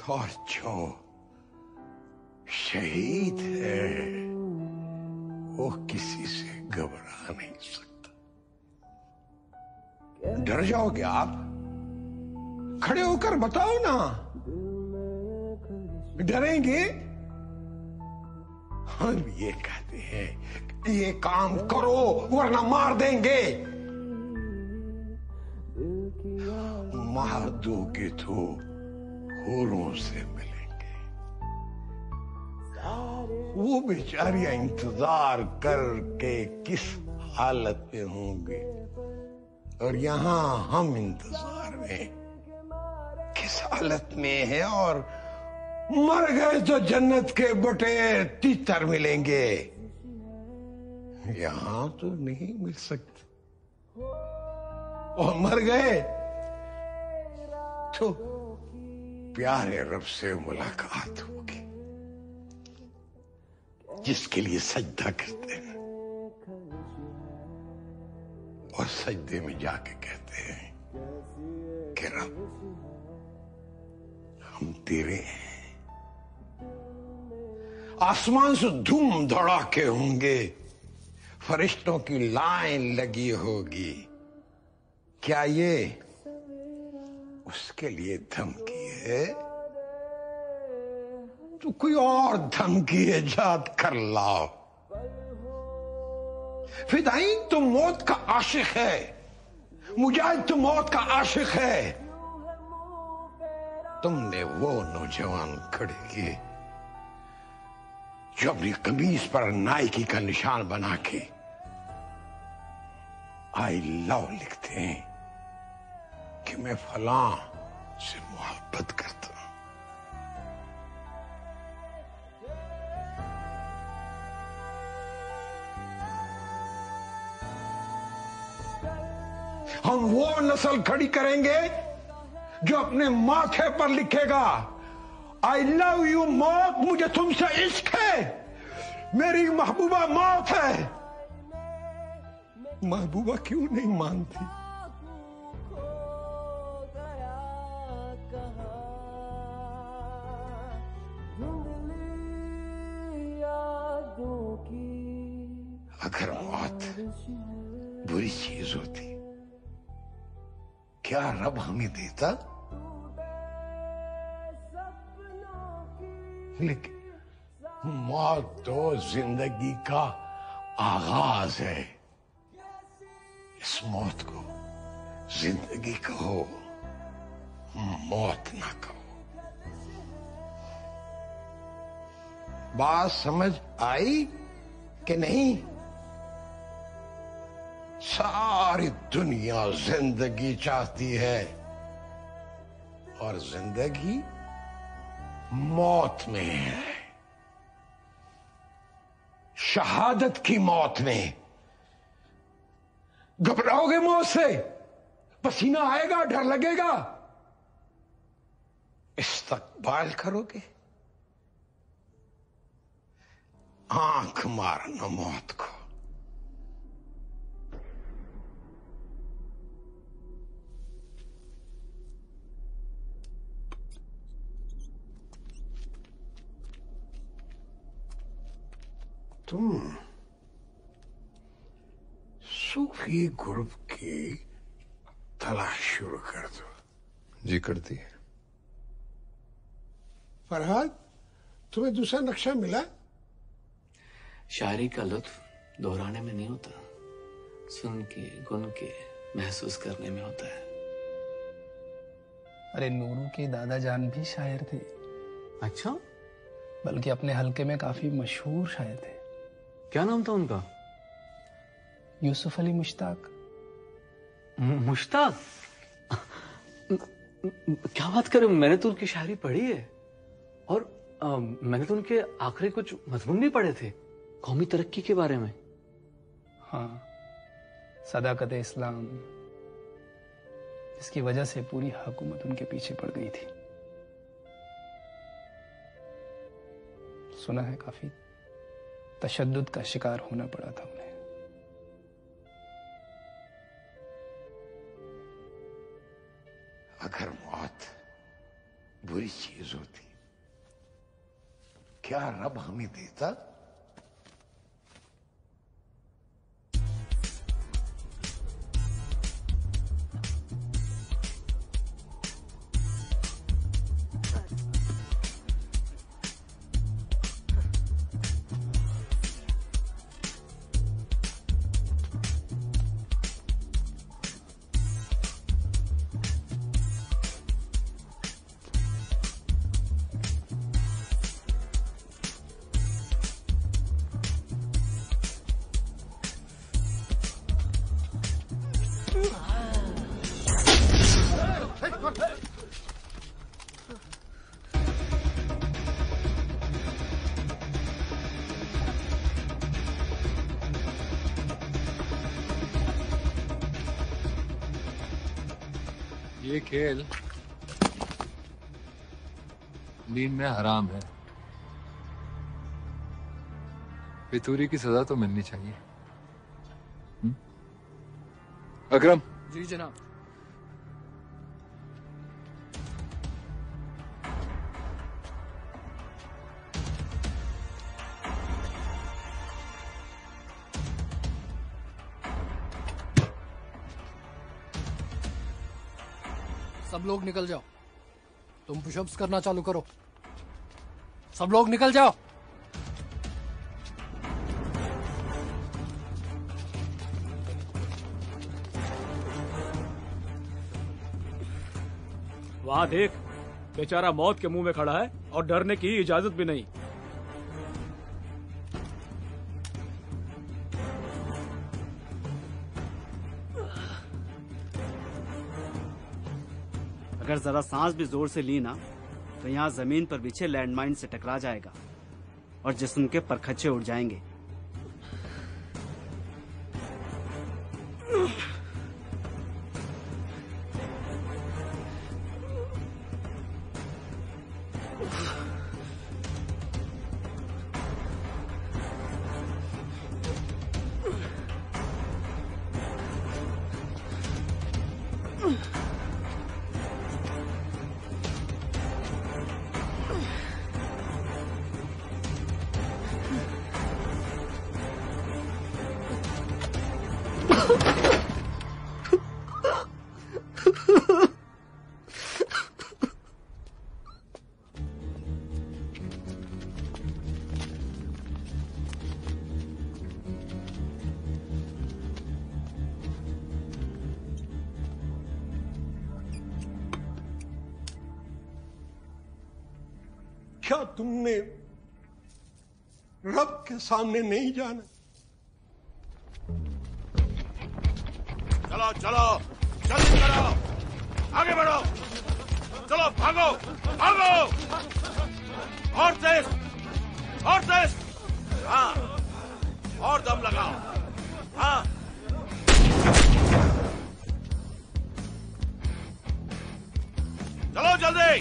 और जो शहीद है वो किसी से घबरा नहीं सकता। डर जाओगे आप? खड़े होकर बताओ ना, डरेंगे? हम ये कहते हैं ये काम करो वरना मार देंगे। मार दोगे तो हूरों से मिलेंगे। वो बेचारियां इंतजार करके किस हालत में होंगे, और यहां हम इंतजार में किस हालत में है, और मर गए तो जन्नत के बटे तीतर मिलेंगे। यहां तो नहीं मिल सकते, और मर गए तो प्यारे रब से मुलाकात होगी, जिसके लिए सजदा करते हैं और सजदे में जाके कहते हैं कि रब हम तेरे हैं। आसमान से धूम धड़ाके होंगे, फरिश्तों की लाइन लगी होगी। क्या ये उसके लिए धमकी है? तो कोई और धमकी इजाद कर लाओ। फिदायीन तो मौत का आशिक है, मुजाहिद तो मौत का आशिक है। तुमने वो नौजवान खड़े किए जो अपनी कमीज पर नाइकी का निशान बना के आई लव लिखते हैं कि मैं फलां से मोहब्बत करता हूं। हम वो नस्ल खड़ी करेंगे जो अपने माथे पर लिखेगा आई लव यू मौत, मुझे तुमसे इश्क है, मेरी महबूबा मौत है। महबूबा क्यों नहीं मानती? अगर मौत बुरी चीज होती, क्या रब हमें देता? लेकिन मौत तो जिंदगी का आगाज है। इस मौत को जिंदगी कहो, मौत ना कहो। बात समझ आई कि नहीं? सारी दुनिया जिंदगी चाहती है और जिंदगी मौत में है, शहादत की मौत में। घबराओगे मौत से? पसीना आएगा, डर लगेगा, इस्तकबाल करोगे। आंख मारना मौत को। तुम सूफी ग्रुप की तलाश शुरू कर दो। जी करती है। फरहाद, तुम्हें दूसरा नक्शा मिला? शायरी का लुत्फ दोहराने में नहीं होता, सुन के, गुन के, महसूस करने में होता है। अरे नूरू के दादा जान भी शायर थे। अच्छा? बल्कि अपने हलके में काफी मशहूर शायर थे। क्या नाम था उनका? यूसुफ अली मुश्ताक। मुश्ताक? क्या बात करें, मैंने तो उनकी शायरी पढ़ी है और मैंने तो उनके आखिरी कुछ मजमून भी पढ़े थे, कौमी तरक्की के बारे में। हाँ, सदाकत इस्लाम, जिसकी वजह से पूरी हुकूमत उनके पीछे पड़ गई थी। सुना है काफी तशद्दुद का शिकार होना पड़ा था उन्हें। अगर मौत बुरी चीज होती, क्या रब हमें देता? ये खेल नींद में हराम है। फितूरी की सजा तो मिलनी चाहिए। अकरम। जी जनाब। सब लोग निकल जाओ। तुम पुशअप्स करना चालू करो। सब लोग निकल जाओ। वहां देख, बेचारा मौत के मुंह में खड़ा है और डरने की इजाजत भी नहीं। अगर जरा सांस भी जोर से ली ना तो यहाँ जमीन पर बिछे लैंडमाइन से टकरा जाएगा और जिस्म के परखच्चे उड़ जाएंगे। क्या तुमने रब के सामने नहीं जाना? चलो चलो जल्दी करो, आगे बढ़ो, चलो भागो भागो, और तेज, हाँ, और दम लगाओ, हाँ, चलो जल्दी,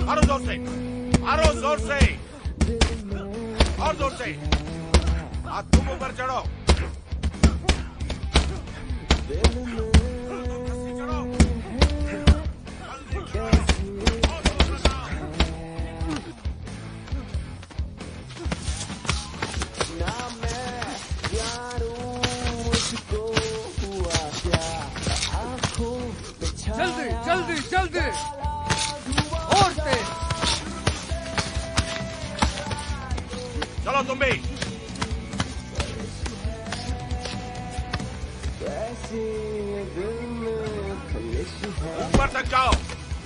मारो जोर से, मारो जोर से, और जोर से, हाथ तुम ऊपर चढ़ो, जल्दी जल्दी जल्दी, और तेज, चलो तुम भी, ऊपर तक जाओ,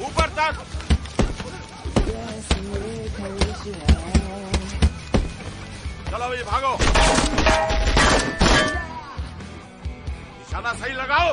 ऊपर तक, चलो भाई भागो, निशाना सही लगाओ,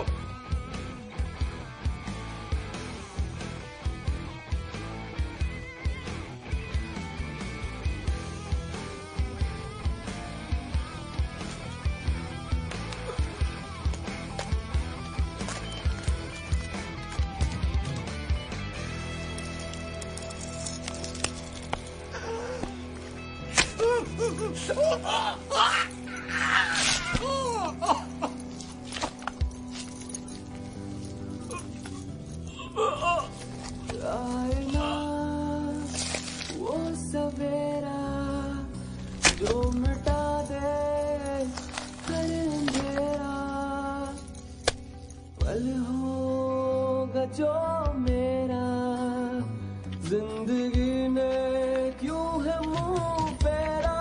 वो सवेरा जो मिटा दे हर अंधेरा, पल होगा जो मेरा, जिंदगी ने क्यों है मुंह फेरा।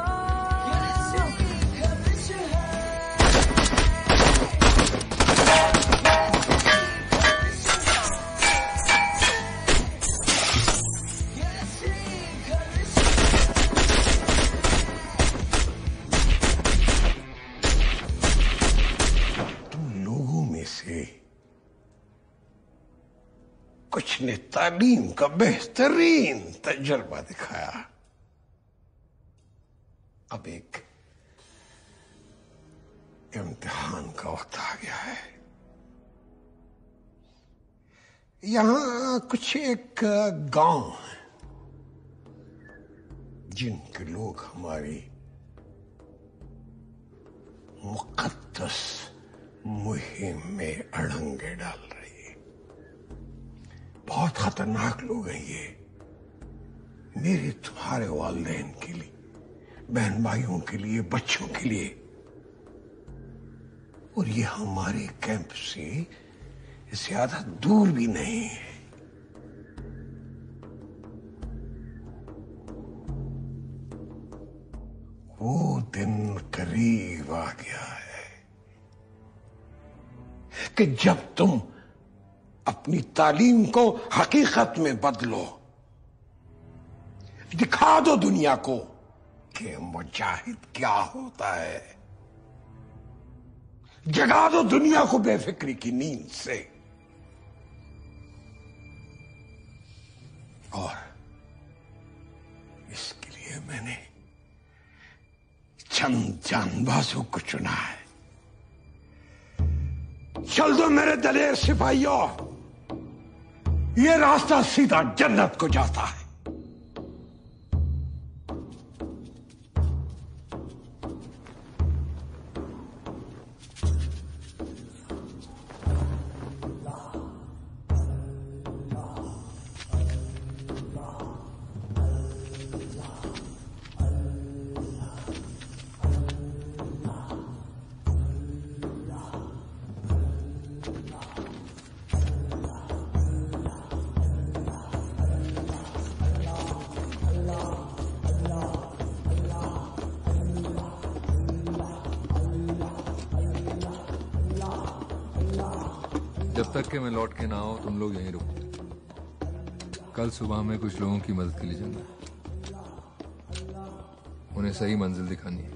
कुछ ने तालीम का बेहतरीन तजुर्बा दिखाया, अब एक इम्तिहान का वक्त आ गया है। यहां कुछ एक गांव है जिनके लोग हमारी मुकद्दस मुहिम में अड़ंगे डाल रहे हैं। बहुत खतरनाक लोग हैं ये, मेरे तुम्हारे वालिदैन के लिए, बहन भाइयों के लिए, बच्चों के लिए, और ये हमारे कैंप से ज्यादा दूर भी नहीं है। वो दिन करीब आ गया है कि जब तुम अपनी तालीम को हकीकत में बदलो, दिखा दो दुनिया को कि मुजाहिद क्या होता है, जगा दो दुनिया को बेफिक्री की नींद से। और इसके लिए मैंने चंद जानबाजों को चुना है। चल दो मेरे दलेर सिपाहियों, ये रास्ता सीधा जन्नत को जाता है। जब तक कि मैं लौट के ना आओ तुम लोग यहीं रुको। कल सुबह में कुछ लोगों की मदद के लिए जाना है। उन्हें सही मंजिल दिखानी है।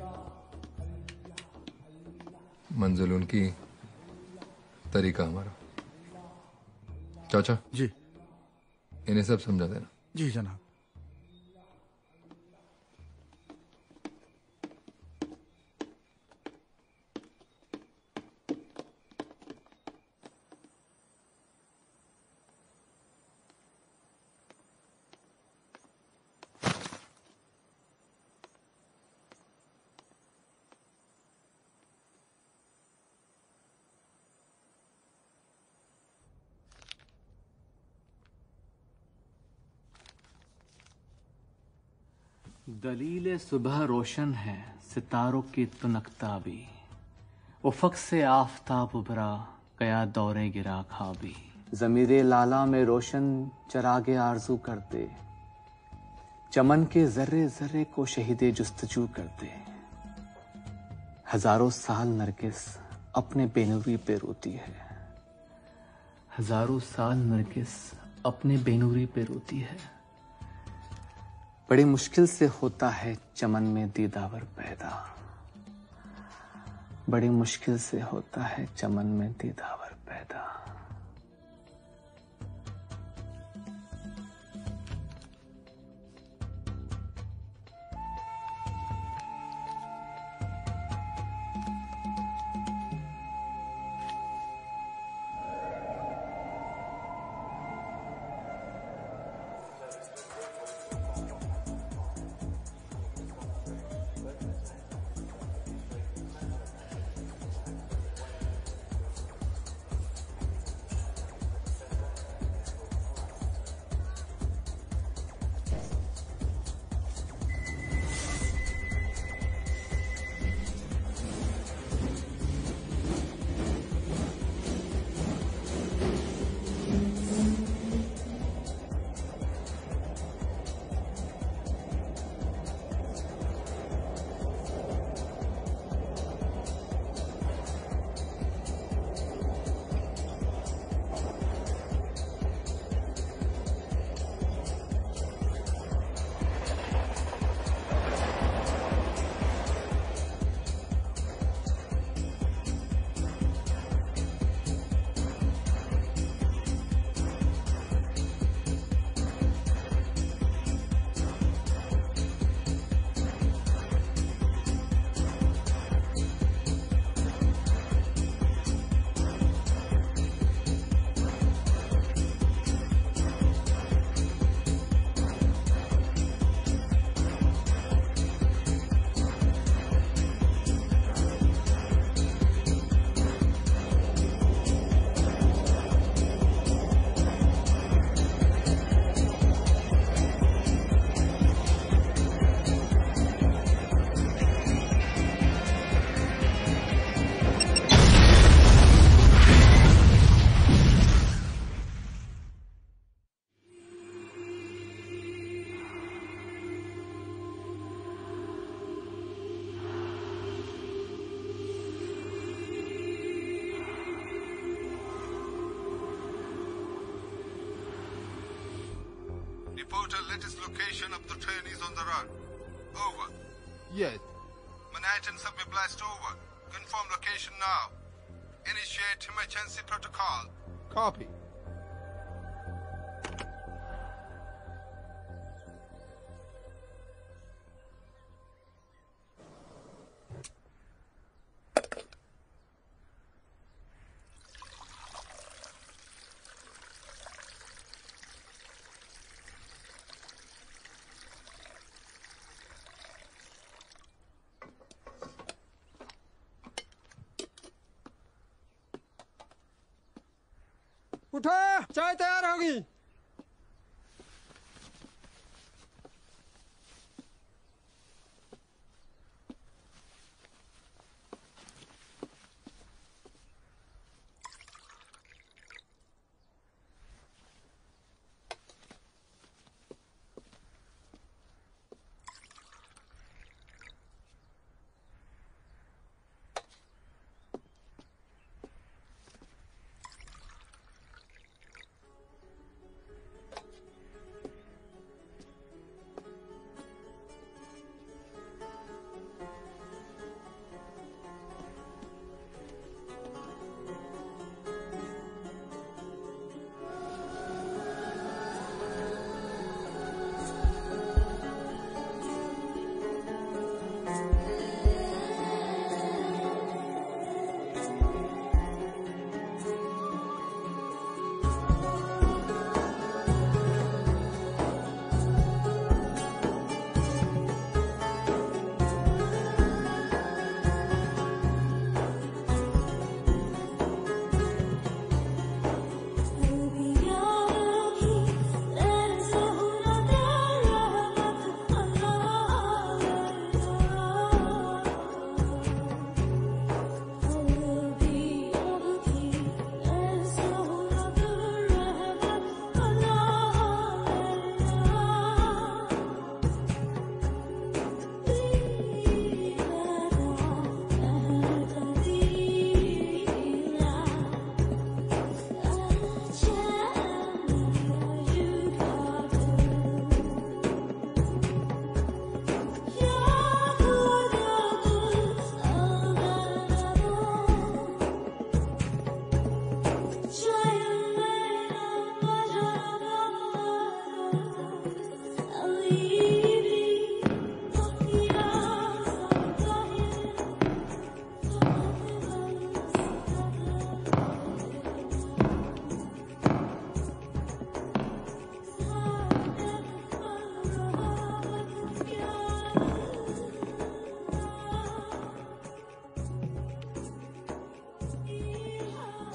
मंजिल उनकी, तरीका हमारा। चाचा जी, इन्हें सब समझा देना। जी जनाब। दलील सुबह रोशन है, सितारों की तुनकता भी। उफक से आफताब उभरा, गया दौरे गिरा खाबी। ज़मीरे लाला में रोशन चरागे आरजू करते, चमन के जर्रे जर्रे को शहीदे जुस्तजू करते। हजारों साल नरगिस अपने बेनूरी पे रोती है, हजारों साल नरगिस अपने बेनूरी पे रोती है। बड़ी मुश्किल से होता है चमन में दीदावर पैदा, बड़ी मुश्किल से होता है चमन में दीदावर पैदा। Reporter, latest location of the train is on the run. Over. Yes. Manhattan subway blast over. Confirm location now. Initiate emergency protocol. Copy. उठो, चाय तैयार होगी।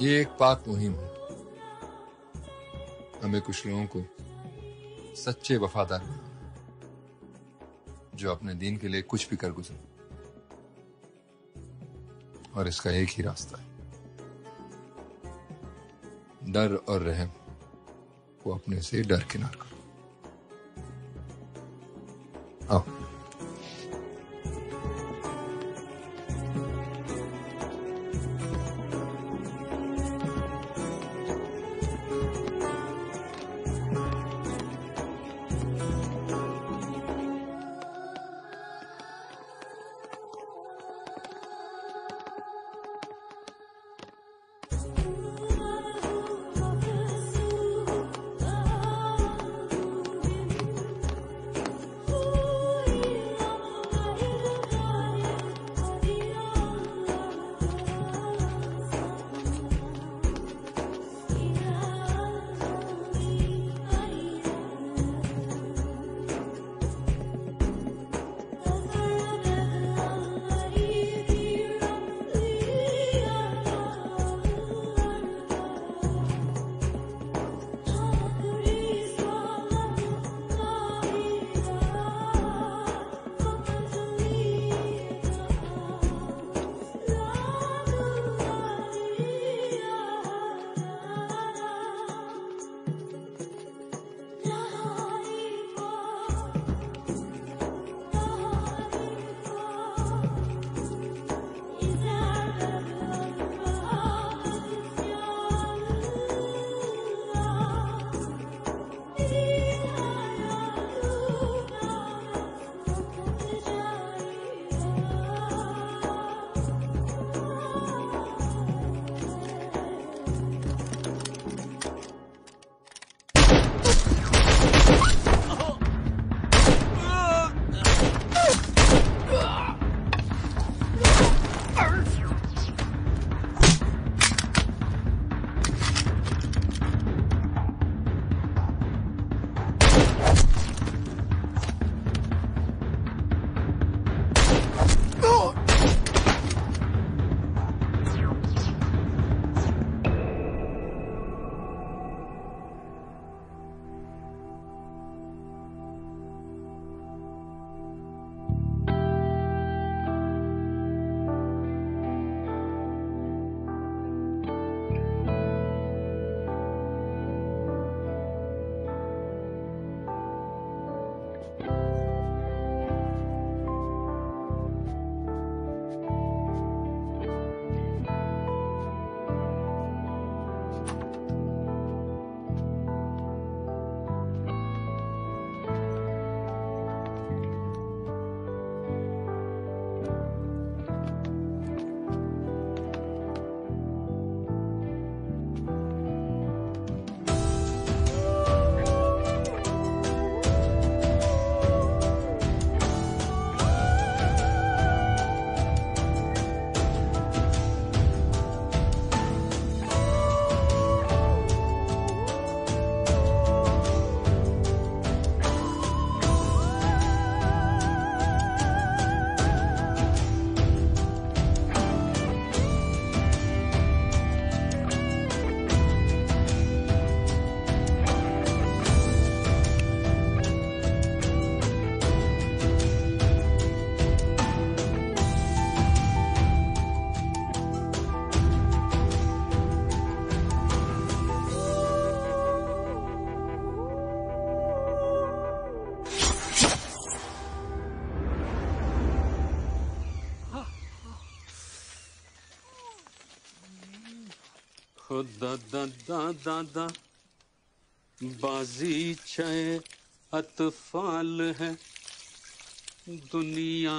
ये एक पाक मुहिम है। हमें कुछ लोगों को सच्चे वफादार बनाना है, जो अपने दीन के लिए कुछ भी कर गुजरे। और इसका एक ही रास्ता है, डर और रहम को अपने से दरकिनार करो। आओ। खुदा दा दा दा दा बाजी चाहे अतफाल है दुनिया।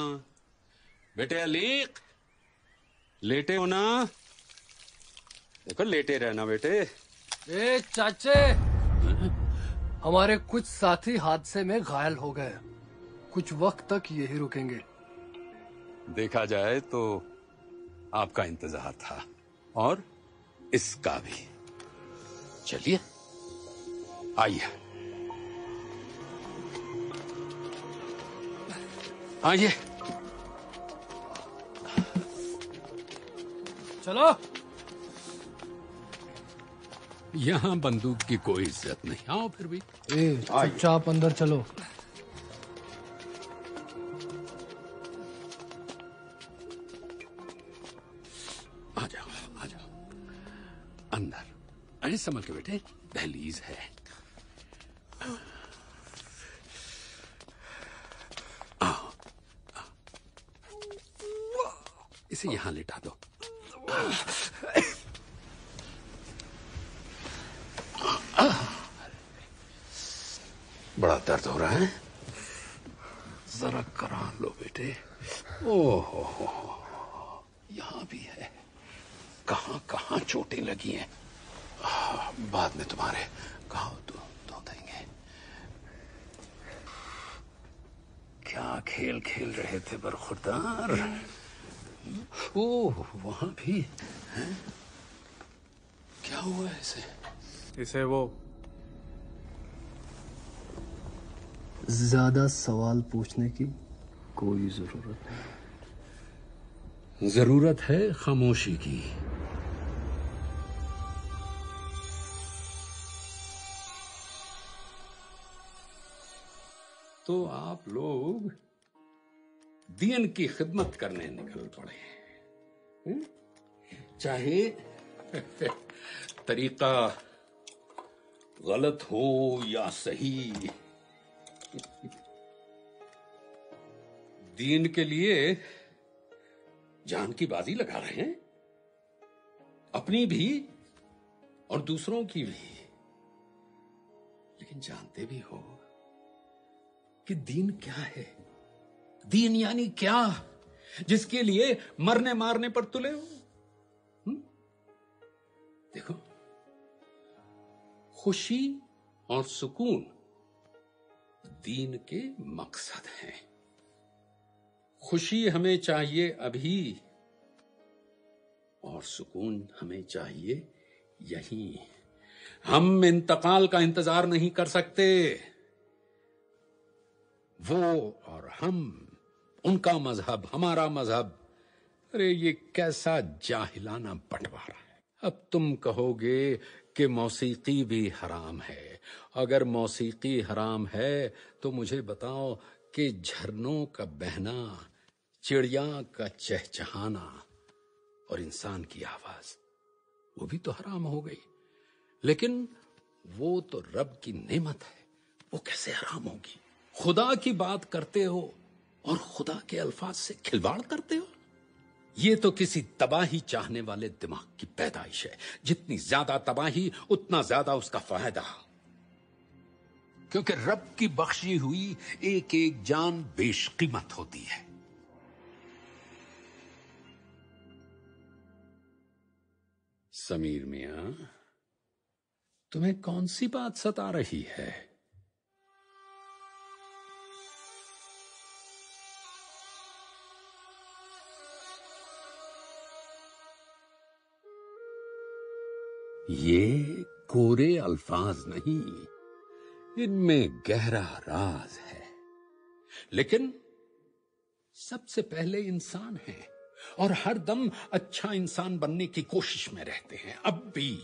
बेटे अलीक, लेटे हो ना? देखो लेटे रहना बेटे। ए चाचे, हमारे कुछ साथी हादसे में घायल हो गए, कुछ वक्त तक यही रुकेंगे। देखा जाए तो आपका इंतजार था और इसका भी। चलिए आइए आइए। चलो। यहाँ बंदूक की कोई इज्जत नहीं। आओ फिर भी। चुपचाप अंदर चलो। आ जाओ आ जाओ अंदर। अरे संभल के बेटे, दहलीज है। आओ, इसे यहां लिटा दो। बड़ा दर्द हो रहा है? जरा करा लो बेटे। ओहो यहाँ भी है। कहाँ कहाँ चोटें लगी हैं। बाद में तुम्हारे घाव धो देंगे। क्या खेल खेल रहे थे बरखुरदार। ओह वहां भी है? क्या हुआ इसे? इसे वो ज्यादा सवाल पूछने की कोई जरूरत नहीं। जरूरत है खामोशी की। तो आप लोग दीन की खिदमत करने निकल पड़े। चाहे तरीका गलत हो या सही, दीन के लिए जान की बाजी लगा रहे हैं, अपनी भी और दूसरों की भी। लेकिन जानते भी हो कि दीन क्या है? दीन यानी क्या जिसके लिए मरने मारने पर तुले हो। देखो, खुशी और सुकून दीन के मकसद हैं। खुशी हमें चाहिए अभी और सुकून हमें चाहिए यहीं। हम इंतकाल का इंतजार नहीं कर सकते। वो और हम, उनका मजहब हमारा मजहब। अरे ये कैसा जाहिलाना बंटवारा है। अब तुम कहोगे कि मौसीकी भी हराम है। अगर मौसीकी हराम है तो मुझे बताओ कि झरनों का बहना, चिड़िया का चहचहाना और इंसान की आवाज, वो भी तो हराम हो गई। लेकिन वो तो रब की नेमत है, वो कैसे हराम होगी? खुदा की बात करते हो और खुदा के अल्फाज से खिलवाड़ करते हो। ये तो किसी तबाही चाहने वाले दिमाग की पैदाइश है। जितनी ज्यादा तबाही उतना ज्यादा उसका फायदा, क्योंकि रब की बख्शी हुई एक एक जान बेशकीमत होती है। समीर मियां, तुम्हें कौन सी बात सता रही है? ये कोरे अल्फाज नहीं, इनमें गहरा राज है। लेकिन सबसे पहले इंसान है और हर दम अच्छा इंसान बनने की कोशिश में रहते हैं। अब भी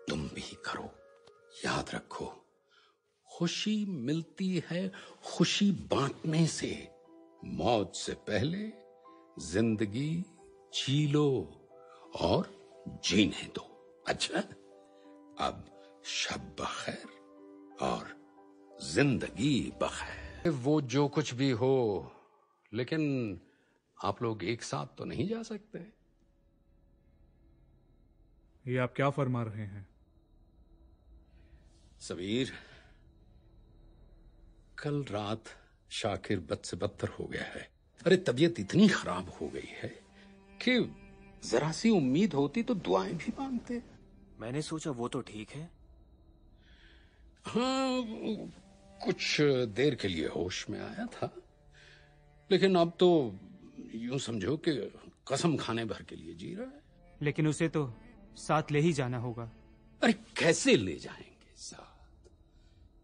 तुम भी करो। याद रखो, खुशी मिलती है खुशी बांटने से। मौत से पहले जिंदगी जी लो और जीने दो। अच्छा, अब शब बखैर और जिंदगी बखैर। वो जो कुछ भी हो, लेकिन आप लोग एक साथ तो नहीं जा सकते। ये आप क्या फरमा रहे हैं? सबीर, कल रात शाकिर बद से बदतर हो गया है। अरे तबीयत इतनी खराब हो गई है कि जरा सी उम्मीद होती तो दुआएं भी मांगते। मैंने सोचा वो तो ठीक है। हाँ, कुछ देर के लिए होश में आया था, लेकिन अब तो यूं समझो कि कसम खाने भर के लिए जी रहा है। लेकिन उसे तो साथ ले ही जाना होगा। अरे कैसे ले जाएंगे साथ?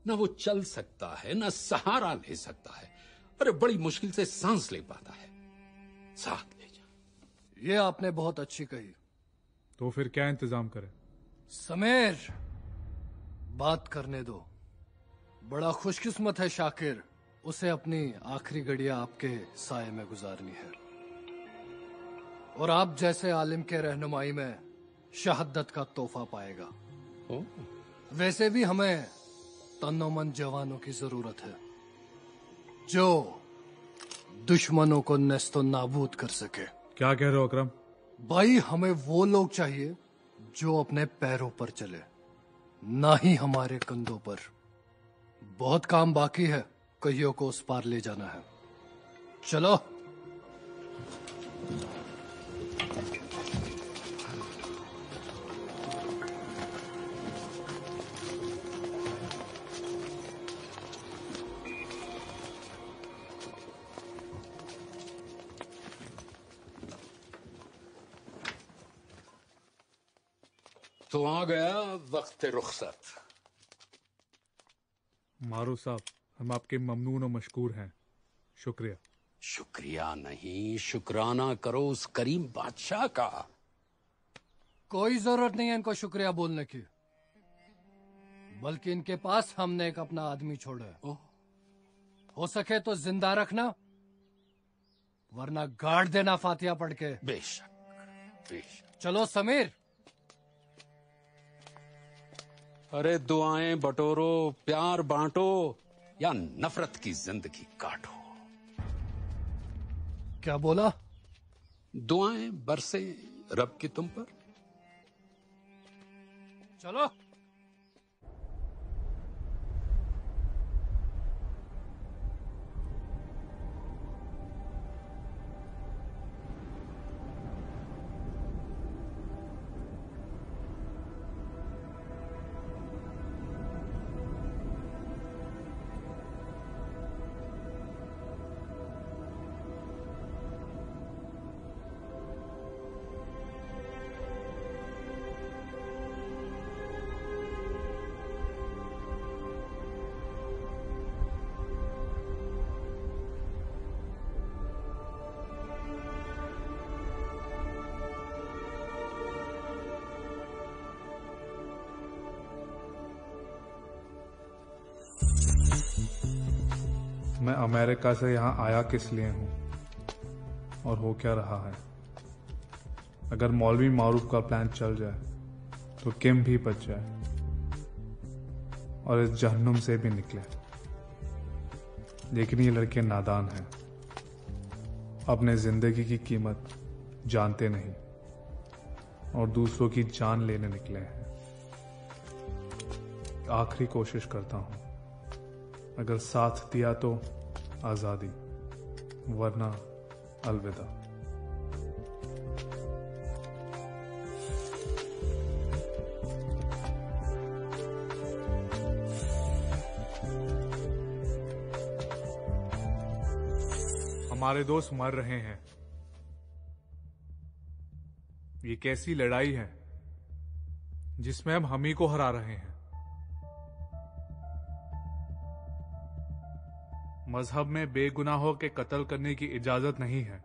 ना वो चल सकता है, ना सहारा ले सकता है। अरे बड़ी मुश्किल से सांस ले पाता है। साथ ले जा। ये आपने बहुत अच्छी कही। तो फिर क्या इंतजाम करें? समीर, बात करने दो। बड़ा खुशकिस्मत है शाकिर, उसे अपनी आखिरी घड़ियां आपके साए में गुजारनी है, और आप जैसे आलिम के रहनुमाई में शहादत का तोहफा पाएगा। वैसे भी हमें तन्नोमन जवानों की जरूरत है जो दुश्मनों को नेस्तो नाबूद कर सके। क्या कह रहे हो अकरम? भाई, हमें वो लोग चाहिए जो अपने पैरों पर चले, ना ही हमारे कंधों पर। बहुत काम बाकी है, कहियों को उस पार ले जाना है। चलो। तो आ गया वक्त रुखसत। मारू साहब, हम आपके ममनून और मशकूर हैं। शुक्रिया। शुक्रिया नहीं, शुक्राना करो उस करीम बादशाह का। कोई जरूरत नहीं है इनको शुक्रिया बोलने की, बल्कि इनके पास हमने एक अपना आदमी छोड़ा है। हो सके तो जिंदा रखना, वरना गाड़ देना फातिहा पढ़ के। बेशक बेशक। चलो समीर। अरे दुआएं बटोरो, प्यार बांटो, या नफरत की जिंदगी काटो। क्या बोला? दुआएं बरसे रब की तुम पर। चलो। मैं अमेरिका से यहाँ आया किस लिए हूँ और हो क्या रहा है? अगर मौलवी मारूफ का प्लान चल जाए तो किम भी बच जाए और इस जहन्नुम से भी निकले। लेकिन ये लड़के नादान हैं, अपने जिंदगी की कीमत जानते नहीं और दूसरों की जान लेने निकले हैं। आखिरी कोशिश करता हूं, अगर साथ दिया तो आजादी, वरना अलविदा। हमारे दोस्त मर रहे हैं। ये कैसी लड़ाई है जिसमें हम ही को हरा रहे हैं? मजहब में बेगुनाहों के कत्ल करने की इजाजत नहीं है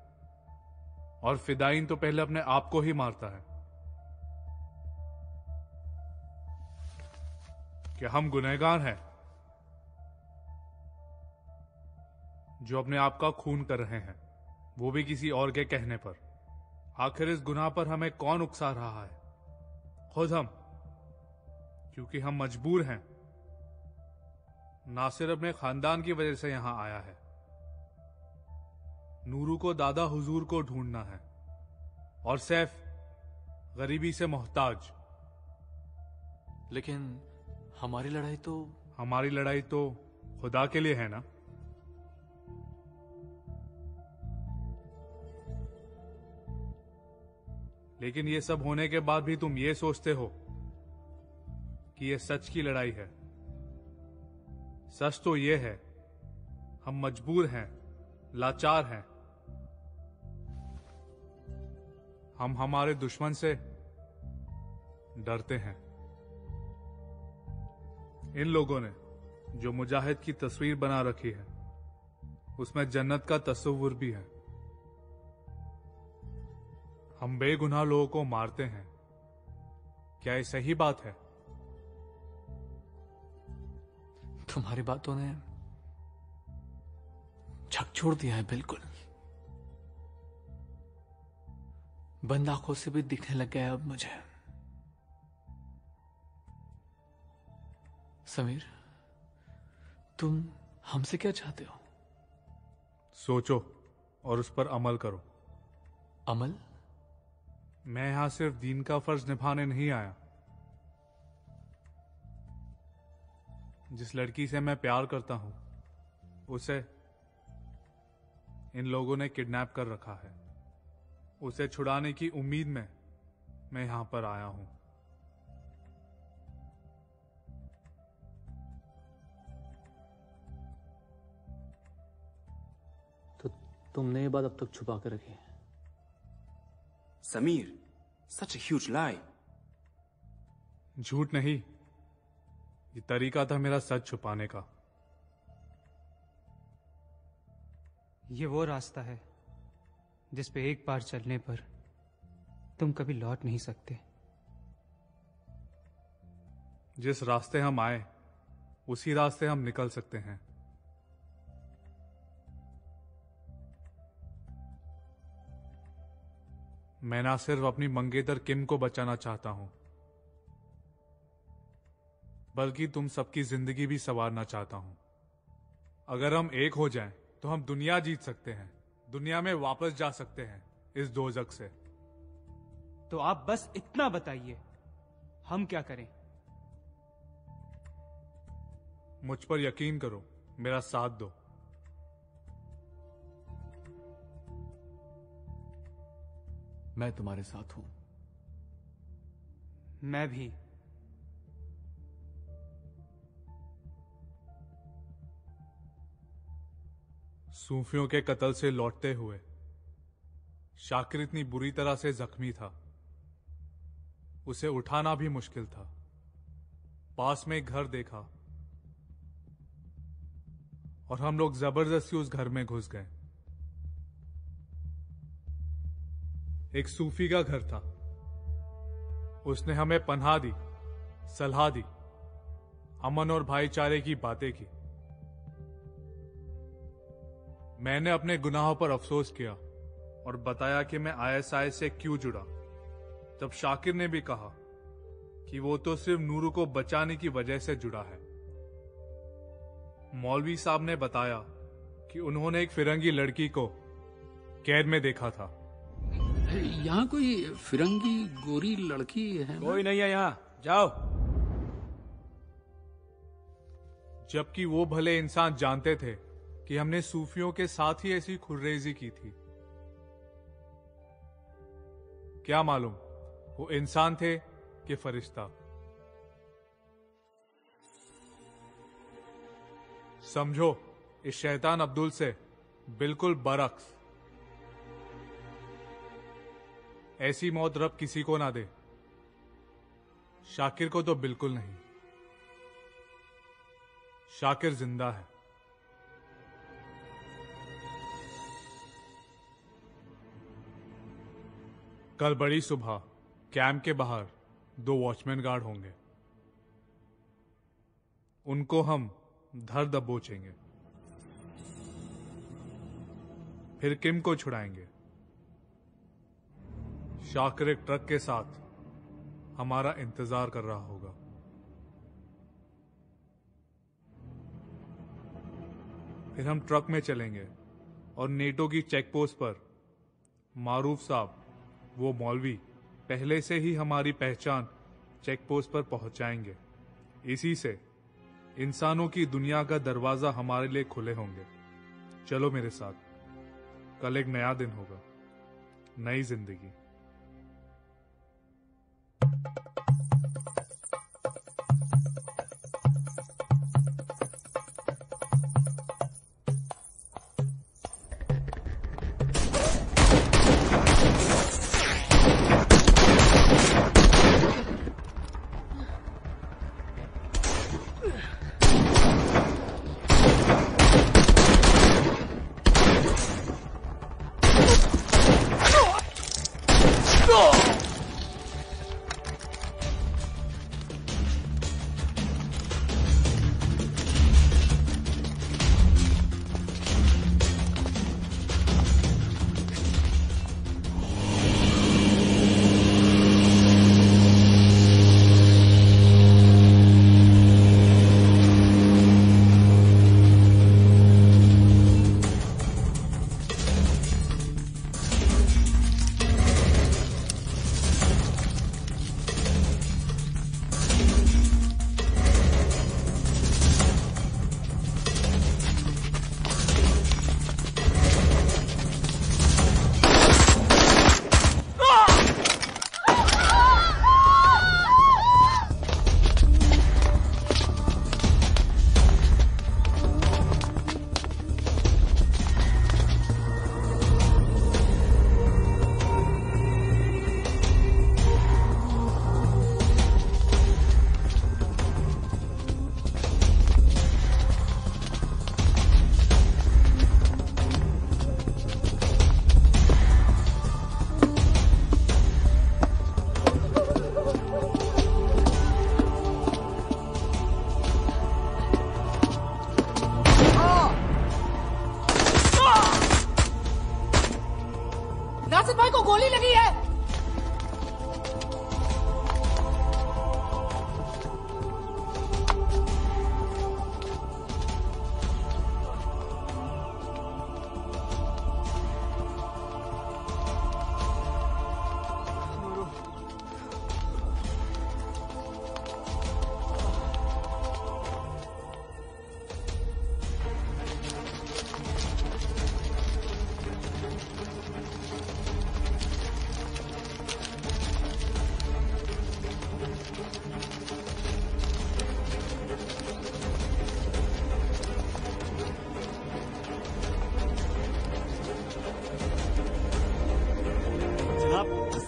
और फिदाइन तो पहले अपने आप को ही मारता है। क्या हम गुनहगार हैं जो अपने आप का खून कर रहे हैं, वो भी किसी और के कहने पर? आखिर इस गुनाह पर हमें कौन उकसा रहा है? खुद हम, क्योंकि हम मजबूर हैं। नासिर अपने खानदान की वजह से यहां आया है। नूरू को दादा हुजूर को ढूंढना है और सैफ गरीबी से मोहताज। लेकिन हमारी लड़ाई तो खुदा के लिए है ना। लेकिन ये सब होने के बाद भी तुम ये सोचते हो कि ये सच की लड़ाई है। सच तो ये है, हम मजबूर हैं, लाचार हैं। हम हमारे दुश्मन से डरते हैं। इन लोगों ने जो मुजाहिद की तस्वीर बना रखी है, उसमें जन्नत का तस्वुर भी है। हम बेगुनाह लोगों को मारते हैं। क्या ये सही बात है? तुम्हारी बातों ने झकझोर दिया है बिल्कुल। बंद आंखों से भी दिखने लग गया है अब मुझे। समीर, तुम हमसे क्या चाहते हो? सोचो और उस पर अमल करो। अमल? मैं यहां सिर्फ दीन का फर्ज निभाने नहीं आया। जिस लड़की से मैं प्यार करता हूं, उसे इन लोगों ने किडनैप कर रखा है। उसे छुड़ाने की उम्मीद में मैं यहां पर आया हूं। तो तुमने ये बात अब तक छुपा कर रखी है? Samir, such a huge lie. झूठ नहीं, ये तरीका था मेरा सच छुपाने का। ये वो रास्ता है जिस पे एक बार चलने पर तुम कभी लौट नहीं सकते। जिस रास्ते हम आए, उसी रास्ते हम निकल सकते हैं। मैं ना सिर्फ अपनी मंगेतर किम को बचाना चाहता हूं, बल्कि तुम सबकी जिंदगी भी संवारना चाहता हूं। अगर हम एक हो जाएं, तो हम दुनिया जीत सकते हैं, दुनिया में वापस जा सकते हैं इस दोजख से। तो आप बस इतना बताइए, हम क्या करें? मुझ पर यकीन करो, मेरा साथ दो। मैं तुम्हारे साथ हूं। मैं भी। सूफियों के कत्ल से लौटते हुए शाकिर इतनी बुरी तरह से जख्मी था, उसे उठाना भी मुश्किल था। पास में एक घर देखा और हम लोग जबरदस्ती उस घर में घुस गए। एक सूफी का घर था। उसने हमें पनाह दी, सलाह दी, अमन और भाईचारे की बातें की। मैंने अपने गुनाहों पर अफसोस किया और बताया कि मैं ISI से क्यों जुड़ा। तब शाकिर ने भी कहा कि वो तो सिर्फ नूरू को बचाने की वजह से जुड़ा है। मौलवी साहब ने बताया कि उन्होंने एक फिरंगी लड़की को कैद में देखा था। यहाँ कोई फिरंगी गोरी लड़की है ना? कोई नहीं है यहाँ, जाओ। जबकि वो भले इंसान जानते थे कि हमने सूफियों के साथ ही ऐसी खुर्रेजी की थी। क्या मालूम वो इंसान थे कि फरिश्ता। समझो, इस शैतान अब्दुल से बिल्कुल बरक्स। ऐसी मौत रब किसी को ना दे। शाकिर को तो बिल्कुल नहीं। शाकिर जिंदा है। कल बड़ी सुबह कैंप के बाहर 2 वॉचमैन गार्ड होंगे। उनको हम धर दबोचेंगे, फिर किम को छुड़ाएंगे। शाकिर एक ट्रक के साथ हमारा इंतजार कर रहा होगा। फिर हम ट्रक में चलेंगे और नेटो की चेक पोस्ट पर मारूफ साहब, वो मौलवी, पहले से ही हमारी पहचान चेक पोस्ट पर पहुंचाएंगे। इसी से इंसानों की दुनिया का दरवाजा हमारे लिए खुले होंगे। चलो मेरे साथ, कल एक नया दिन होगा, नई जिंदगी।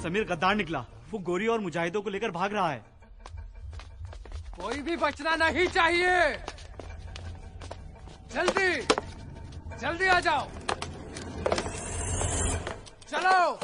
समीर गद्दार निकला। वो गोरी और मुजाहिदों को लेकर भाग रहा है। कोई भी बचना नहीं चाहिए। जल्दी जल्दी आ जाओ, चलो।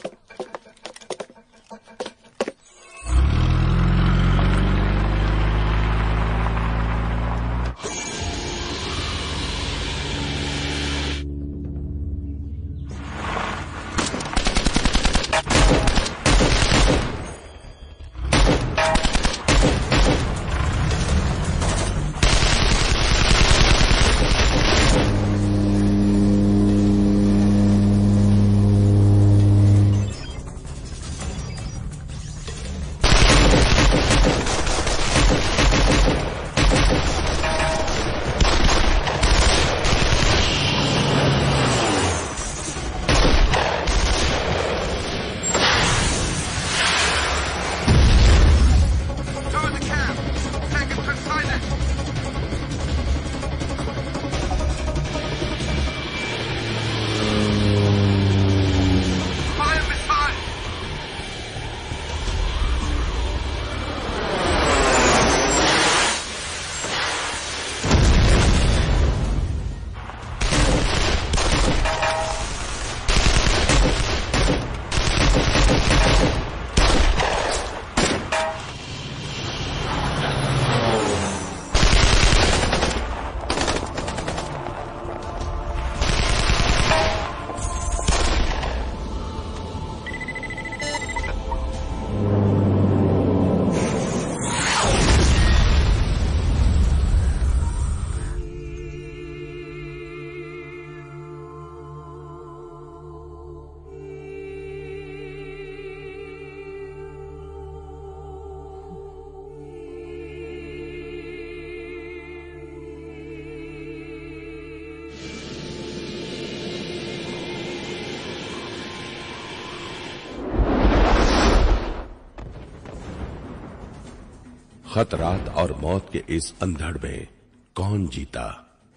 खतरात और मौत के इस अंधड़ में कौन जीता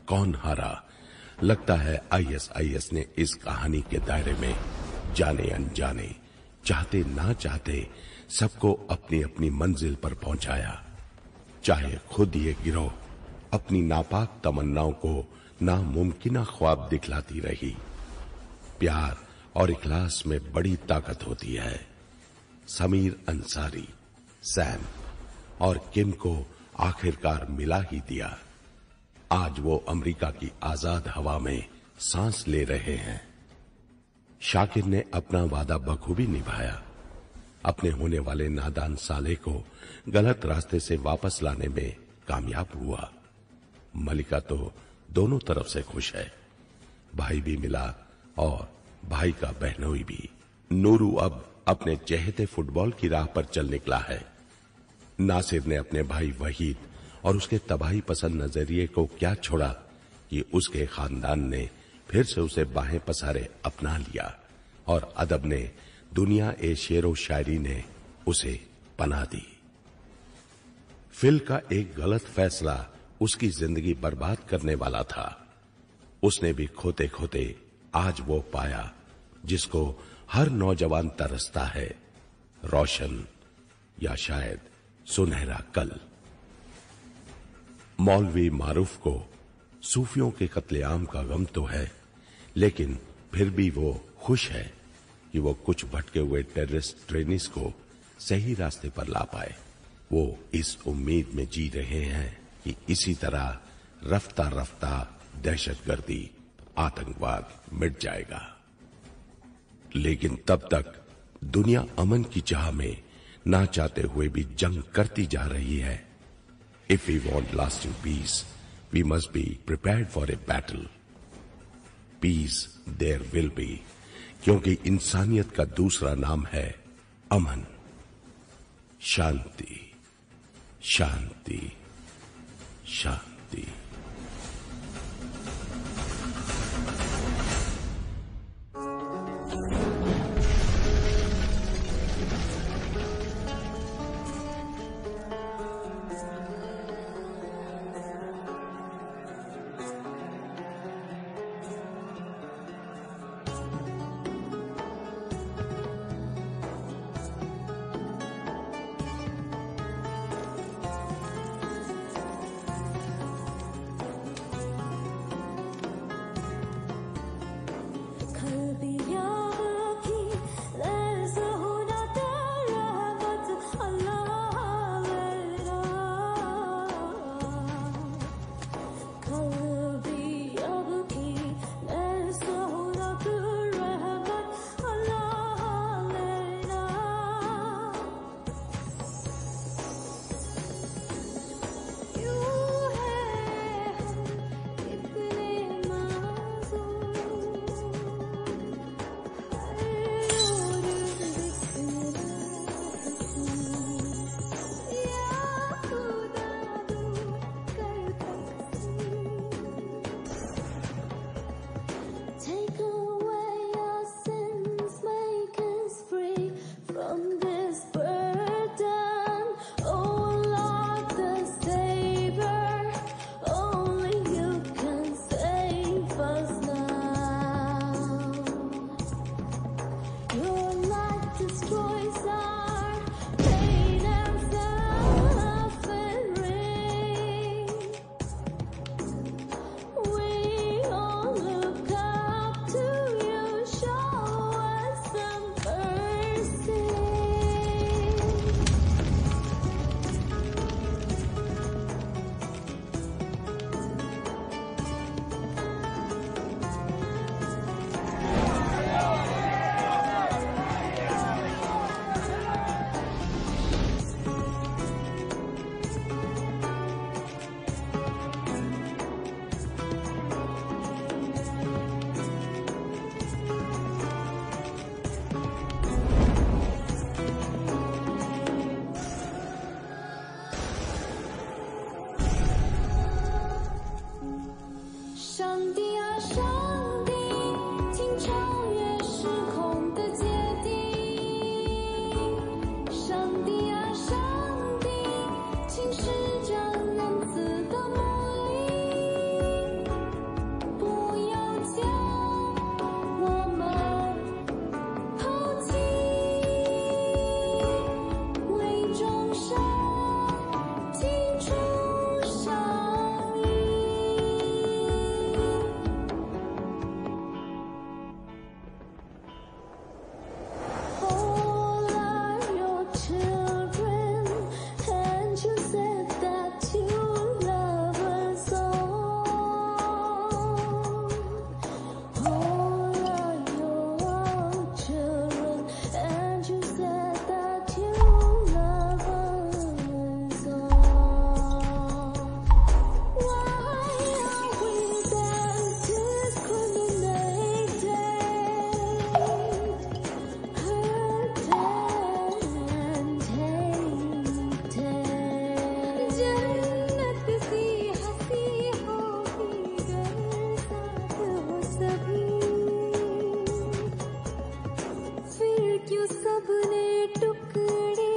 कौन हारा, लगता है आईएसआईएस ने इस कहानी के दायरे में जाने अनजाने, चाहते ना चाहते सबको अपनी अपनी मंजिल पर पहुंचाया। चाहे खुद ये गिरोह अपनी नापाक तमन्नाओं को नामुमकिना ख्वाब दिखलाती रही। प्यार और इखलास में बड़ी ताकत होती है। समीर अंसारी, सैम और किम को आखिरकार मिला ही दिया। आज वो अमेरिका की आजाद हवा में सांस ले रहे हैं। शाकिर ने अपना वादा बखूबी निभाया। अपने होने वाले नादान साले को गलत रास्ते से वापस लाने में कामयाब हुआ। मलिका तो दोनों तरफ से खुश है। भाई भी मिला और भाई का बहनोई भी। नूरू अब अपने चहेते फुटबॉल की राह पर चल निकला है। नासिर ने अपने भाई वहीद और उसके तबाही पसंद नजरिए को क्या छोड़ा कि उसके खानदान ने फिर से उसे बाहें पसारे अपना लिया और अदब ने, दुनिया ए शेरो शायरी ने उसे पनाह दी। फिल का एक गलत फैसला उसकी जिंदगी बर्बाद करने वाला था। उसने भी खोते खोते आज वो पाया जिसको हर नौजवान तरसता है, रोशन या शायद सुनहरा कल। मौलवी मारूफ को सूफियों के कत्लेआम का गम तो है, लेकिन फिर भी वो खुश है कि वो कुछ भटके हुए टेररिस्ट ट्रेनिस को सही रास्ते पर ला पाए। वो इस उम्मीद में जी रहे हैं कि इसी तरह रफ्ता रफ्ता दहशतगर्दी, आतंकवाद मिट जाएगा। लेकिन तब तक दुनिया अमन की चाह में ना चाहते हुए भी जंग करती जा रही है। If we want lasting peace, we must be prepared for a battle. Peace there will be, क्योंकि इंसानियत का दूसरा नाम है अमन। शांति, शांति, शांति। क्यों सबने टुकड़े